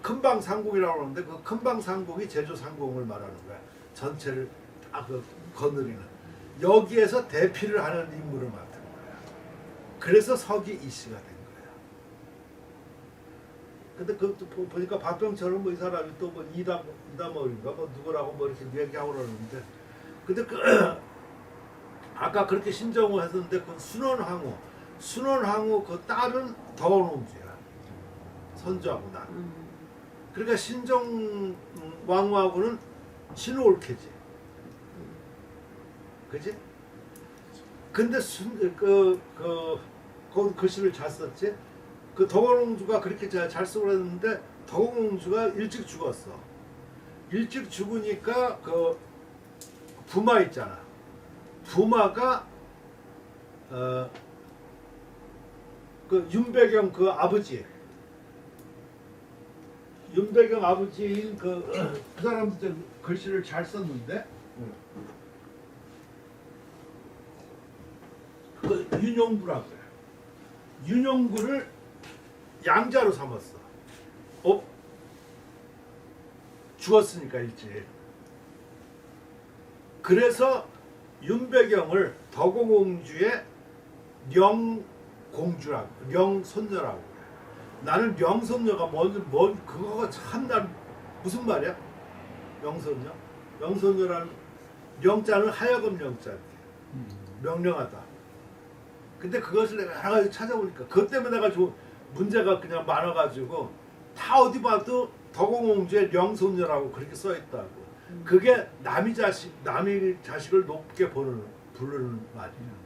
큰방상국이라고 하는데 그 큰방상국이 제주상국을 말하는 거야. 전체를 다 그 거느리는 여기에서 대피를 하는 임무를 맡은 거야. 그래서 서기 이씨가 된 거야. 근데 그 보니까 박병철은 뭐 이 사람이 또 뭐 이다머리인가 뭐 누구라고 뭐 이렇게 얘기하고 그러는데, 근데 그 아까 그렇게 신정을 했었는데 그 순원항우 그 딸은 덕원옹주야. 선조하고 나. 그러니까 신정 왕후하고는 신올케지. 그지? 근데 거기 글씨를 잘 썼지. 그 덕원옹주가 그렇게 잘 쓰고 그랬는데 덕원옹주가 일찍 죽었어. 일찍 죽으니까 그 부마 있잖아. 부마가 그 윤배경 그 아버지, 윤배경 아버지인 그 사람도 글씨를 잘 썼는데 그 윤용구라고요. 윤용구를 양자로 삼았어. 죽었으니까 일찍. 그래서 윤배경을 덕원옹주의 명공주라고, 명손녀라고. 나는 명손녀가 뭔 그거가 참난 무슨 말이야? 명손녀? 명손녀라는 명자는 하여금 명자, 명령하다. 근데 그것을 내가 여러 가지 찾아보니까 그것 때문에 내가 좀 문제가 그냥 많아가지고 다 어디 봐도 덕원옹주의 명손녀라고 그렇게 써있다고. 그게 남의 자식을 높게 부르는 말이야.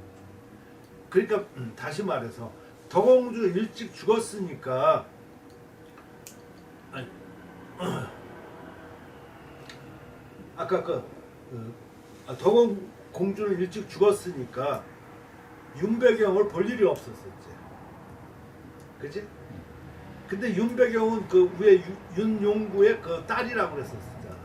그러니까 다시 말해서 덕원옹주가 일찍 죽었으니까 아까 덕원공주는 일찍 죽었으니까 윤배경을 볼 일이 없었었지. 그지? 근데 윤배경은 그 위에 윤용구의 그 딸이라고 그랬었잖아.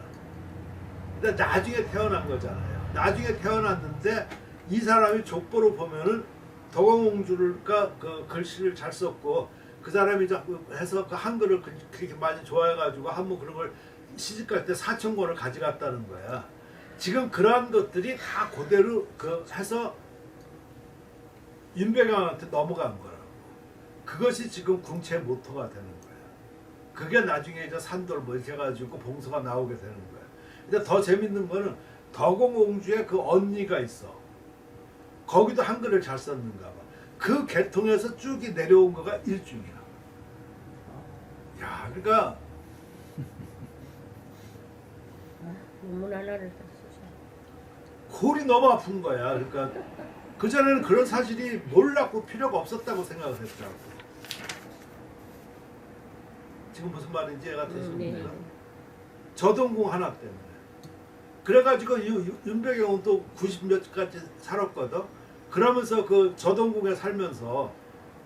근데 나중에 태어난 거잖아요. 나중에 태어났는데 이 사람이 족보로 보면은 덕원옹주가 그 글씨를 잘 썼고 그 사람이 해서 그 한글을 그렇게 많이 좋아해가지고 한번 그런 걸 시집갈 때 4,000권을 가져갔다는 거야. 지금 그러한 것들이 다 그대로 그 해서 윤배경한테 넘어간 거라고. 그것이 지금 궁체 모토가 되는 거야. 그게 나중에 이제 산돌 뭐 이렇게 해가지고 봉서가 나오게 되는 거야. 근데 더 재밌는 거는 덕원옹주의 그 언니가 있어. 거기도 한글을 잘 썼는가 봐. 그 계통에서 쭉 내려온 거가 일중이야. 야, 그러니까 논문 하나를 썼어. 골이 너무 아픈 거야. 그러니까 그전에는 그런 사실이 몰랐고 필요가 없었다고 생각을 했더라고. 지금 무슨 말인지 이해가 되십니까? 네. 저동궁 하나 때문에. 그래가지고 윤배경은 또 90몇까지 살았거든. 그러면서 그 저동궁에 살면서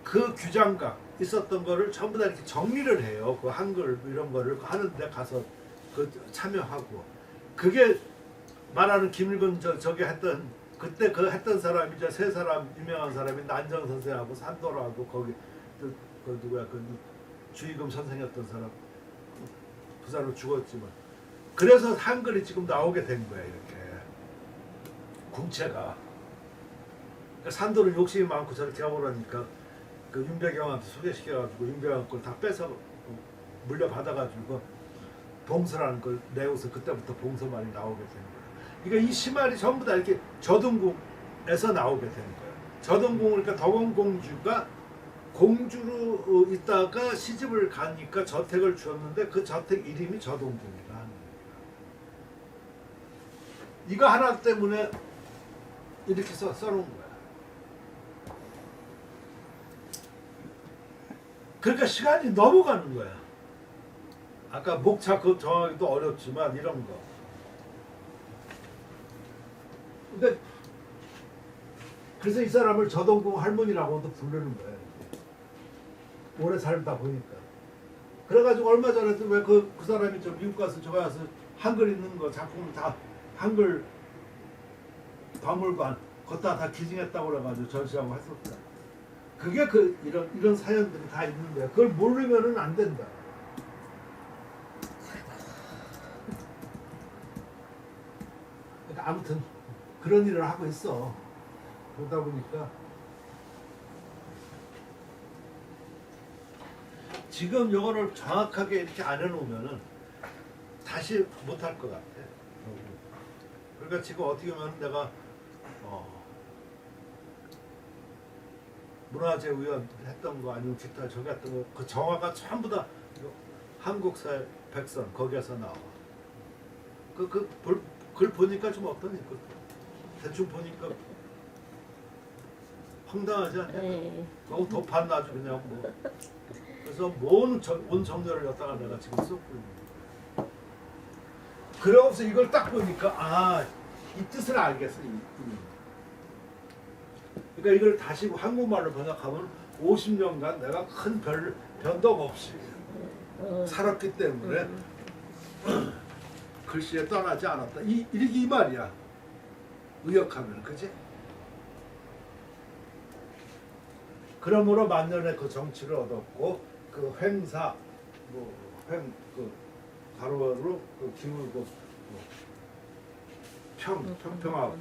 그 규장각 있었던 거를 전부 다 이렇게 정리를 해요. 그 한글 이런 거를 하는데 가서 그 참여하고. 그게 말하는 김일근 저기 했던 그때 그 했던 사람이 이제 세 사람 유명한 사람이 난정 선생하고 산도라고 거기 그 누구야 그 주의금 선생이었던 사람 부산으로 죽었지만 그래서 한글이 지금 나오게 된 거야 이렇게 궁체가. 그러니까 산도는 욕심이 많고 저렇게 하고라니까 그 윤배경한테 소개시켜가지고 윤배경 걸 다 뺏어 물려받아가지고 봉서라는 걸 내고서 그때부터 봉서말이 나오게 된 거야. 그러니까 이 시말이 전부 다 이렇게 저등궁에서 나오게 된 거야. 저등궁 그러니까 덕원공주가 공주로 있다가 시집을 가니까 저택을 주었는데 그 저택 이름이 저등궁이라 하는 거야. 이거 하나 때문에 이렇게 써놓은 거야. 그러니까 시간이 넘어가는 거야. 아까 목차 그 정하기도 어렵지만 이런 거. 근데 그래서 이 사람을 저동궁 할머니라고도 부르는 거야. 오래 살다 보니까. 그래가지고 얼마 전에도 왜 그 사람이 좀 미국 가서 저기 가서 한글 있는 거 작품을 다 한글 박물관 걷다 다 기증했다고 그래가지고 전시하고 했었다. 그게 그 이런 사연들이 다 있는 거야. 그걸 모르면은 안 된다. 그러니까 아무튼 그런 일을 하고 있어. 그러다 보니까 지금 이거를 정확하게 이렇게 안 해놓으면은 다시 못할 것 같아. 그러니까 지금 어떻게 보면 내가 문화재위원 했던 거 아니면 기타 저기 했던 거 그 정화가 전부 다 한국사의 백선 거기에서 나와. 글 보니까 좀 어떠니? 대충 보니까 황당하지 않냐? 네. 너무 더 아주 그냥 뭐. 그래서 온 정렬을 갖다가 내가 지금 썼고 있는 거야. 그러고서 이걸 딱 보니까 이 뜻을 알겠어. 그러니까 이걸 다시 한국말로 번역하면 50년간 내가 큰 변동 없이 살았기 때문에 글씨에 떠나지 않았다. 이 말이야. 의역하면 그지? 그러므로 만년의 그 정치를 얻었고 그 횡사 그 가로로 그 기울고 평평하고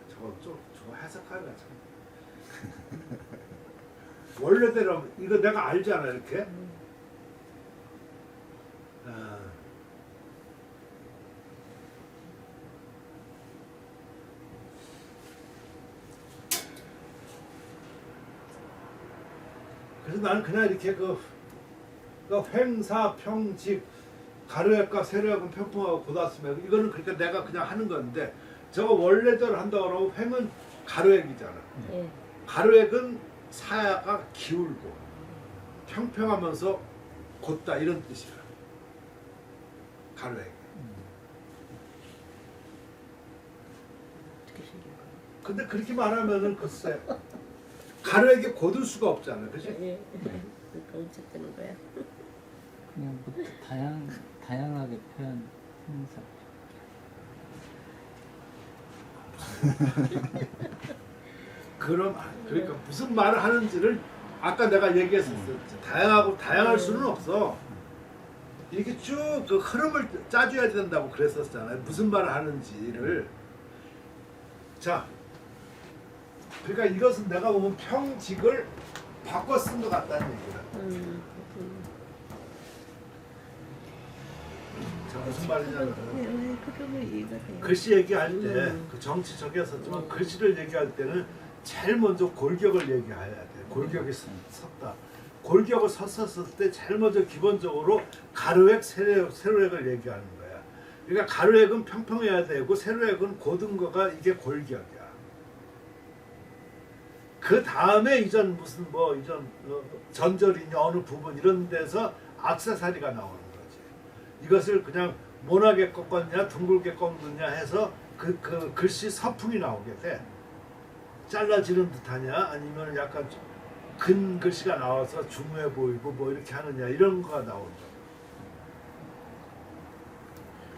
저거 해석하기가 참 원래대로 이거 내가 알잖아 이렇게. 그래서 나는 그냥 이렇게 그 횡사 평직 가로액과 세로액은 평평하고 고다스면 이거는 그러니까 내가 그냥 하는 건데 저거 원래대로 한다고 그러면 횡은 가로액이잖아. 네. 가로액은 사야가 기울고 평평하면서 곧다 이런 뜻이야. 가로액. 어떻게 생긴 거야? 근데 그렇게 말하면은 글쎄 가로액이 곧을 수가 없잖아, 그지? 예. 그러니까 어쨌든 거야. 그냥 뭐 다양하게 표현 행사. 그러니까 무슨 말을 하는지를 아까 내가 얘기했었어. 다양할 수는 없어. 이렇게 쭉 그 흐름을 짜줘야 된다고 그랬었잖아요. 무슨 말을 하는지를. 자, 그러니까 이것은 내가 보면 평직을 바꿔 쓴 것 같다는 얘기야. 자, 무슨 말이냐면 그러면 이해가 돼요. 글씨 얘기할 때 그 정치 적이었었지만 글씨를 얘기할 때는 제일 먼저 골격을 얘기해야 돼. 골격이 섰다. 골격을 섰었을 때 제일 먼저 기본적으로 가로액, 세로액을 얘기하는 거야. 그러니까 가로액은 평평해야 되고 세로액은 고든 거가 이게 골격이야. 그 다음에 이전 전절이냐 어느 부분 이런 데서 액세서리가 나오는 거지. 이것을 그냥 모나게 꺾었냐 둥글게 꺾느냐 해서 그 글씨 서풍이 나오게 돼. 잘라지는 듯하냐 아니면 약간 근 글씨가 나와서 중후해 보이고 뭐 이렇게 하느냐 이런 거가 나온다.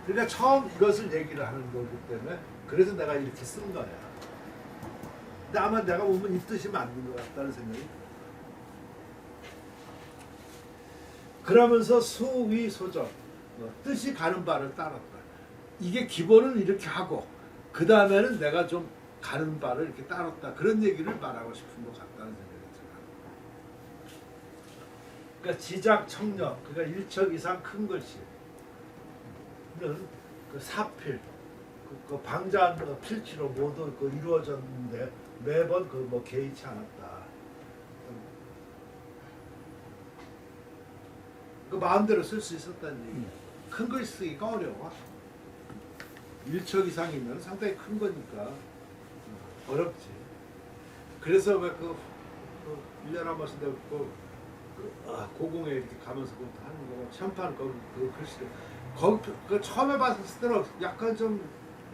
그러니까 처음 이것을 얘기를 하는 거기 때문에 그래서 내가 이렇게 쓴 거야. 근데 아마 내가 보면 이 뜻이 맞는 것 같다는 생각이. 그러면서 수위 소절 뜻이 가는 바를 따랐다. 이게 기본은 이렇게 하고 그 다음에는 내가 좀 가는 바를 이렇게 따랐다. 그런 얘기를 말하고 싶은 것 같다는 생각이 들어요. 그러니까 지작 청력, 그러니까 1척 이상 큰 글씨는 그 사필, 그 방자한 필치로 모두 그 이루어졌는데 매번 그 뭐 개의치 않았다. 그 마음대로 쓸 수 있었다는 얘기야. 큰 글씨 쓰기가 어려워. 1척 이상이면 상당히 큰 거니까 어렵지. 그래서 그 1년에 한 번씩 내가 고궁에 이렇게 가면서 하는 거 참판 그 글씨를 거기 그 처음에 봤을 때는 약간 좀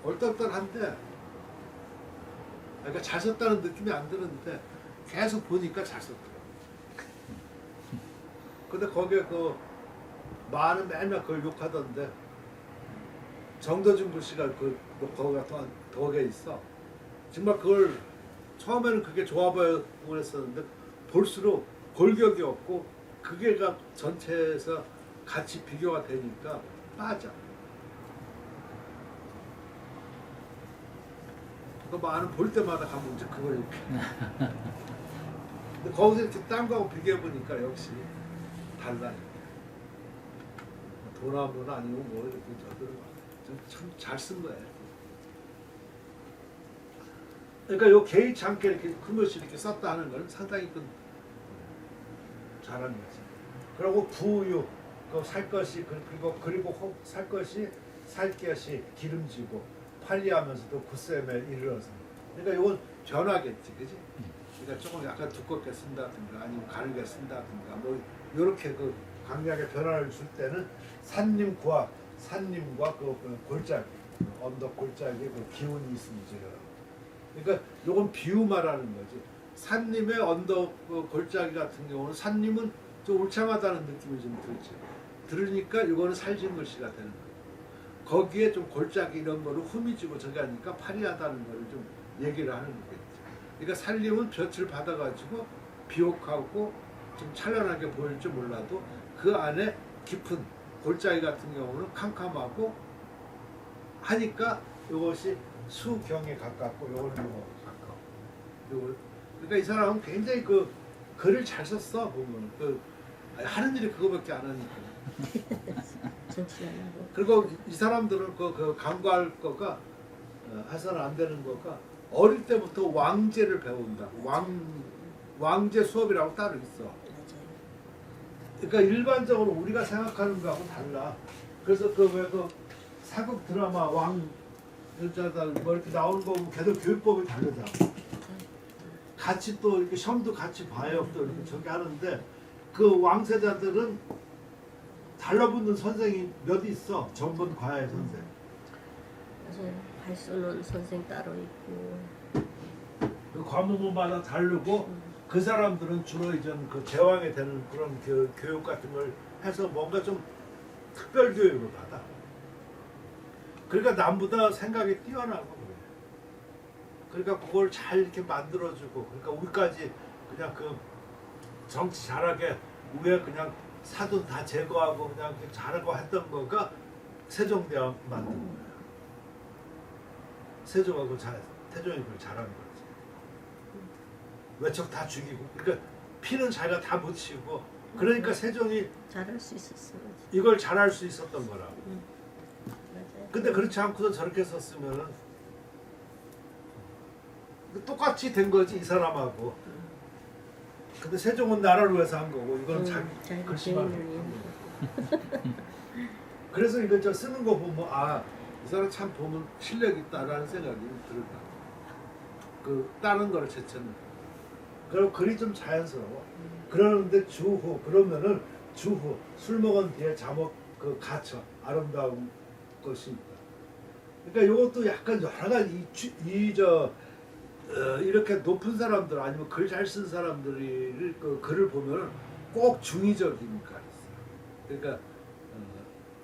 얼떨떨한데 그러니까 잘 썼다는 느낌이 안 드는데 계속 보니까 잘 썼더라고. 근데 거기에 그 많은 맨날 그걸 욕하던데 정도준 글씨가 거기가 덕에 있어. 정말 그걸 처음에는 그게 좋아 보이고 그랬었는데 볼수록 골격이 없고 그게가 전체에서 같이 비교가 되니까 빠져. 그 많은 볼 때마다 가면 이제 그걸 이렇게 근데 거기서 이렇게 딴 거하고 비교해 보니까 역시 달라요. 도나무는 아니고 뭐 이렇게 저들 참 잘 쓴 거예요. 그러니까 요 개의치 않게 이렇게 금요시 이렇게 썼다 하는 건 상당히 잘하는 거지. 그리고 부유, 살 것이 그리고 살 것이 살 것이 기름지고 편리하면서도 굳셈에 이르러서. 그러니까 이건 변화겠지, 그지? 그러니까 조금 약간 두껍게 쓴다든가 아니면 가늘게 쓴다든가 뭐 이렇게 그 강약의 변화를 줄 때는 산림과 그 골짜기, 언덕 골짜기에 그 기운이 있음이죠. 그러니까 이건 비유 말하는 거지. 산림의 언덕 골짜기 같은 경우는 산림은 좀 울창하다는 느낌이 좀 들지. 들으니까 이거는 살진 글씨가 되는 거예요. 거기에 좀 골짜기 이런 거를 후미지고 저기 하니까 파리하다는 거를 좀 얘기를 하는 거겠죠. 그러니까 산림은 볕을 받아가지고 비옥하고 좀 찬란하게 보일지 몰라도 그 안에 깊은 골짜기 같은 경우는 캄캄하고 하니까 이것이 수경에 가깝고 요거는 가까워. 요걸 그러니까 이 사람은 굉장히 그 글을 잘 썼어 보면 하는 일이 그거밖에 안 하니까. 정치하고. 그리고 이 사람들은 그 간과할 거가 해서는 안 되는 거가 어릴 때부터 왕제를 배운다고 왕제 수업이라고 따로 있어. 그러니까 일반적으로 우리가 생각하는 거하고 달라. 그래서 왜 사극 드라마 여자들 뭐 이렇게 나오는 거 보면 걔들 교육법이 다르다. 같이 또 이렇게 시험도 같이 봐요. 또 이렇게 저기 하는데 그 왕세자들은 달라붙는 선생이 몇 있어. 전문 과외 선생. 맞아요. 발쏘는 선생 따로 있고. 그 과목마다 다르고 그 사람들은 주로 이제 그 제왕이 되는 그런 교육 같은 걸 해서 뭔가 좀 특별 교육을 받아. 그러니까 남보다 생각이 뛰어나고 그래. 그러니까 그걸 잘 이렇게 만들어주고, 그러니까 우리까지 그냥 그 정치 잘하게 위에 그냥 사돈 다 제거하고 그냥 잘하고 했던 거가 세종대왕 만든 거야. 세종하고 태종이 그걸 잘한 거지. 외척 다 죽이고, 그러니까 피는 자기가 다 묻히고, 그러니까 세종이 잘할 수 있었어. 이걸 잘할 수 있었던 거라고. 맞아요. 근데 그렇지 않고서 저렇게 썼으면은 똑같이 된 거지 이 사람하고. 근데 세종은 나라를 위해서 한 거고 이건 자기 글씨만 한 거고. 그래서 이거 저 쓰는 거 보면 이 사람 참 보면 실력 있다라는 생각이 들다. 그 다른 거를 제쳐는. 그리고 글이 좀 자연스러워. 그러는데 그러면은 주후 술 먹은 뒤에 잠옷 가처 아름다운 것이 있다. 그러니까 이것도 약간 여러 가지 이렇게 높은 사람들 아니면 글 잘 쓴 사람들이 그 글을 보면 꼭 중의적인 글이 있어요. 그러니까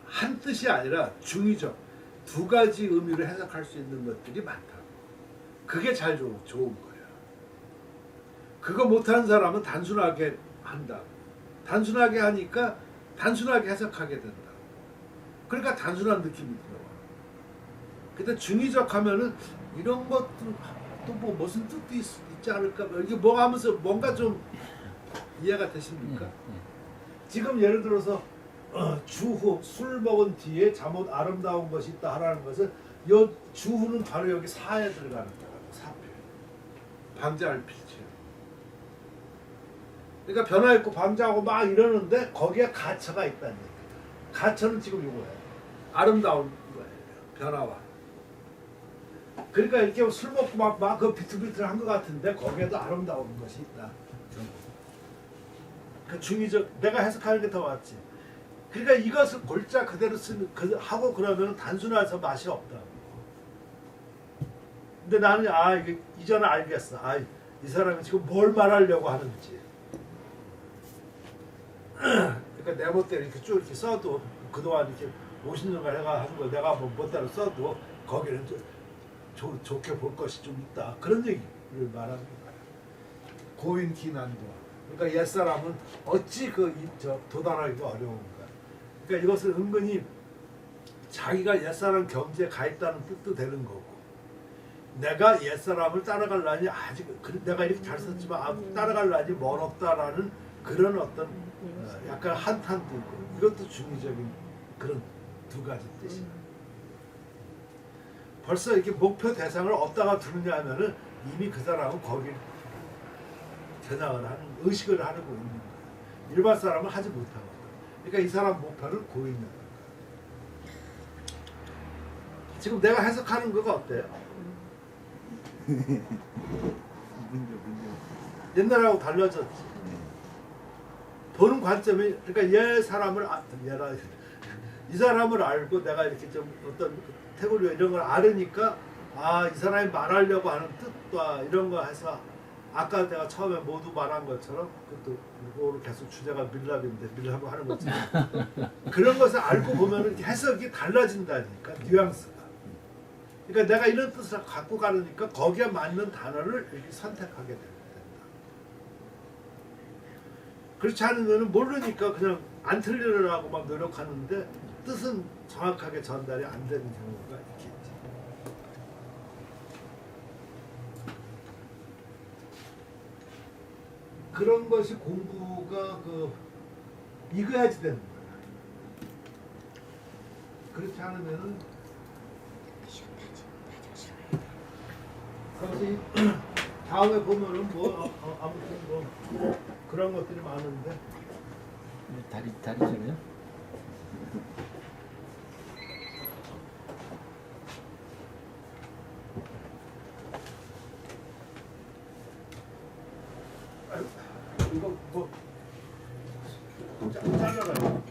한 뜻이 아니라 중의적 두 가지 의미를 해석할 수 있는 것들이 많다고. 그게 잘 좋은 거예요. 그거 못하는 사람은 단순하게 한다. 단순하게 하니까 단순하게 해석하게 된다. 그러니까 단순한 느낌이 들어와. 근데 중의적 하면은 이런 것도 또 뭐 무슨 뜻도 있지 않을까? 이게 뭐 하면서 뭔가 좀 이해가 되십니까? 지금 예를 들어서 주후 술 먹은 뒤에 잠옷 아름다운 것이 있다 하라는 것은 요 주후는 바로 여기 사에 들어가는 거라고. 사표. 방자할 필체. 그러니까 변화 있고 방자하고 막 이러는데 거기에 가처가 있다는 얘기예요. 가처는 지금 이거예요. 아름다운 거예요. 변화와. 그러니까 이렇게 술 먹고 막 그 비틀비틀한 것 같은데 거기에도 아름다운 것이 있다. 그 중의적 내가 해석하는 게 더 맞지. 그러니까 이것을 골자 그대로 쓰는 하고 그러면 단순해서 맛이 없다. 근데 나는 이게 이전에 알겠어. 이 사람이 지금 뭘 말하려고 하는지. 그러니까 내 멋대로 이렇게 쭉 이렇게 써도 그동안 이렇게 50년간 해가 한 거 내가 뭐 멋대로 써도 거기는 좀 좋게 볼 것이 좀 있다. 그런 얘기를 말하는 거야. 고인 기난도. 그러니까 옛사람은 어찌 도달하기가 어려운가. 그러니까 이것을 은근히 자기가 옛사람 경지에 가 있다는 뜻도 되는 거고 내가 옛사람을 따라갈라니 아직 내가 이렇게 잘 썼지만 따라갈라니 멀었다라는 그런 어떤 약간 한탄도 있고 이것도 중의적인 그런 두 가지 뜻이에요. 벌써 이렇게 목표 대상을 어디다가 두느냐 하면은 이미 그 사람은 거기 겨냥을 하는 의식을 하고 있는 거예요. 일반 사람은 하지 못하고. 그러니까 이 사람 목표를 고있는 거예요. 지금 내가 해석하는 거가 어때요? 문제. 옛날하고 달라졌지. 보는 관점이 그러니까 이 사람을 알고 내가 이렇게 좀 어떤 태고리 이런 걸 알으니까 아, 이 사람이 말하려고 하는 뜻과 이런 거 해서 아까 내가 처음에 모두 말한 것처럼 그것도 이거로 계속 주제가 밀랍인데 밀랍을 하는 것처럼 그런 것을 알고 보면 이렇게 해석이 달라진다니까 뉘앙스가. 그러니까 내가 이런 뜻을 갖고 가려니까 거기에 맞는 단어를 이렇게 선택하게 된다. 그렇지 않으면 모르니까 그냥 안 틀리려고 막 노력하는데 뜻은 정확하게 전달이 안 되는 경우가 있겠지. 그런 것이 공부가 익어야지 되는 거야. 그렇지 않으면은 그래서 다음에 보면은 아무튼 그런 것들이 많은데 다리 저래요? 이거 잘라라.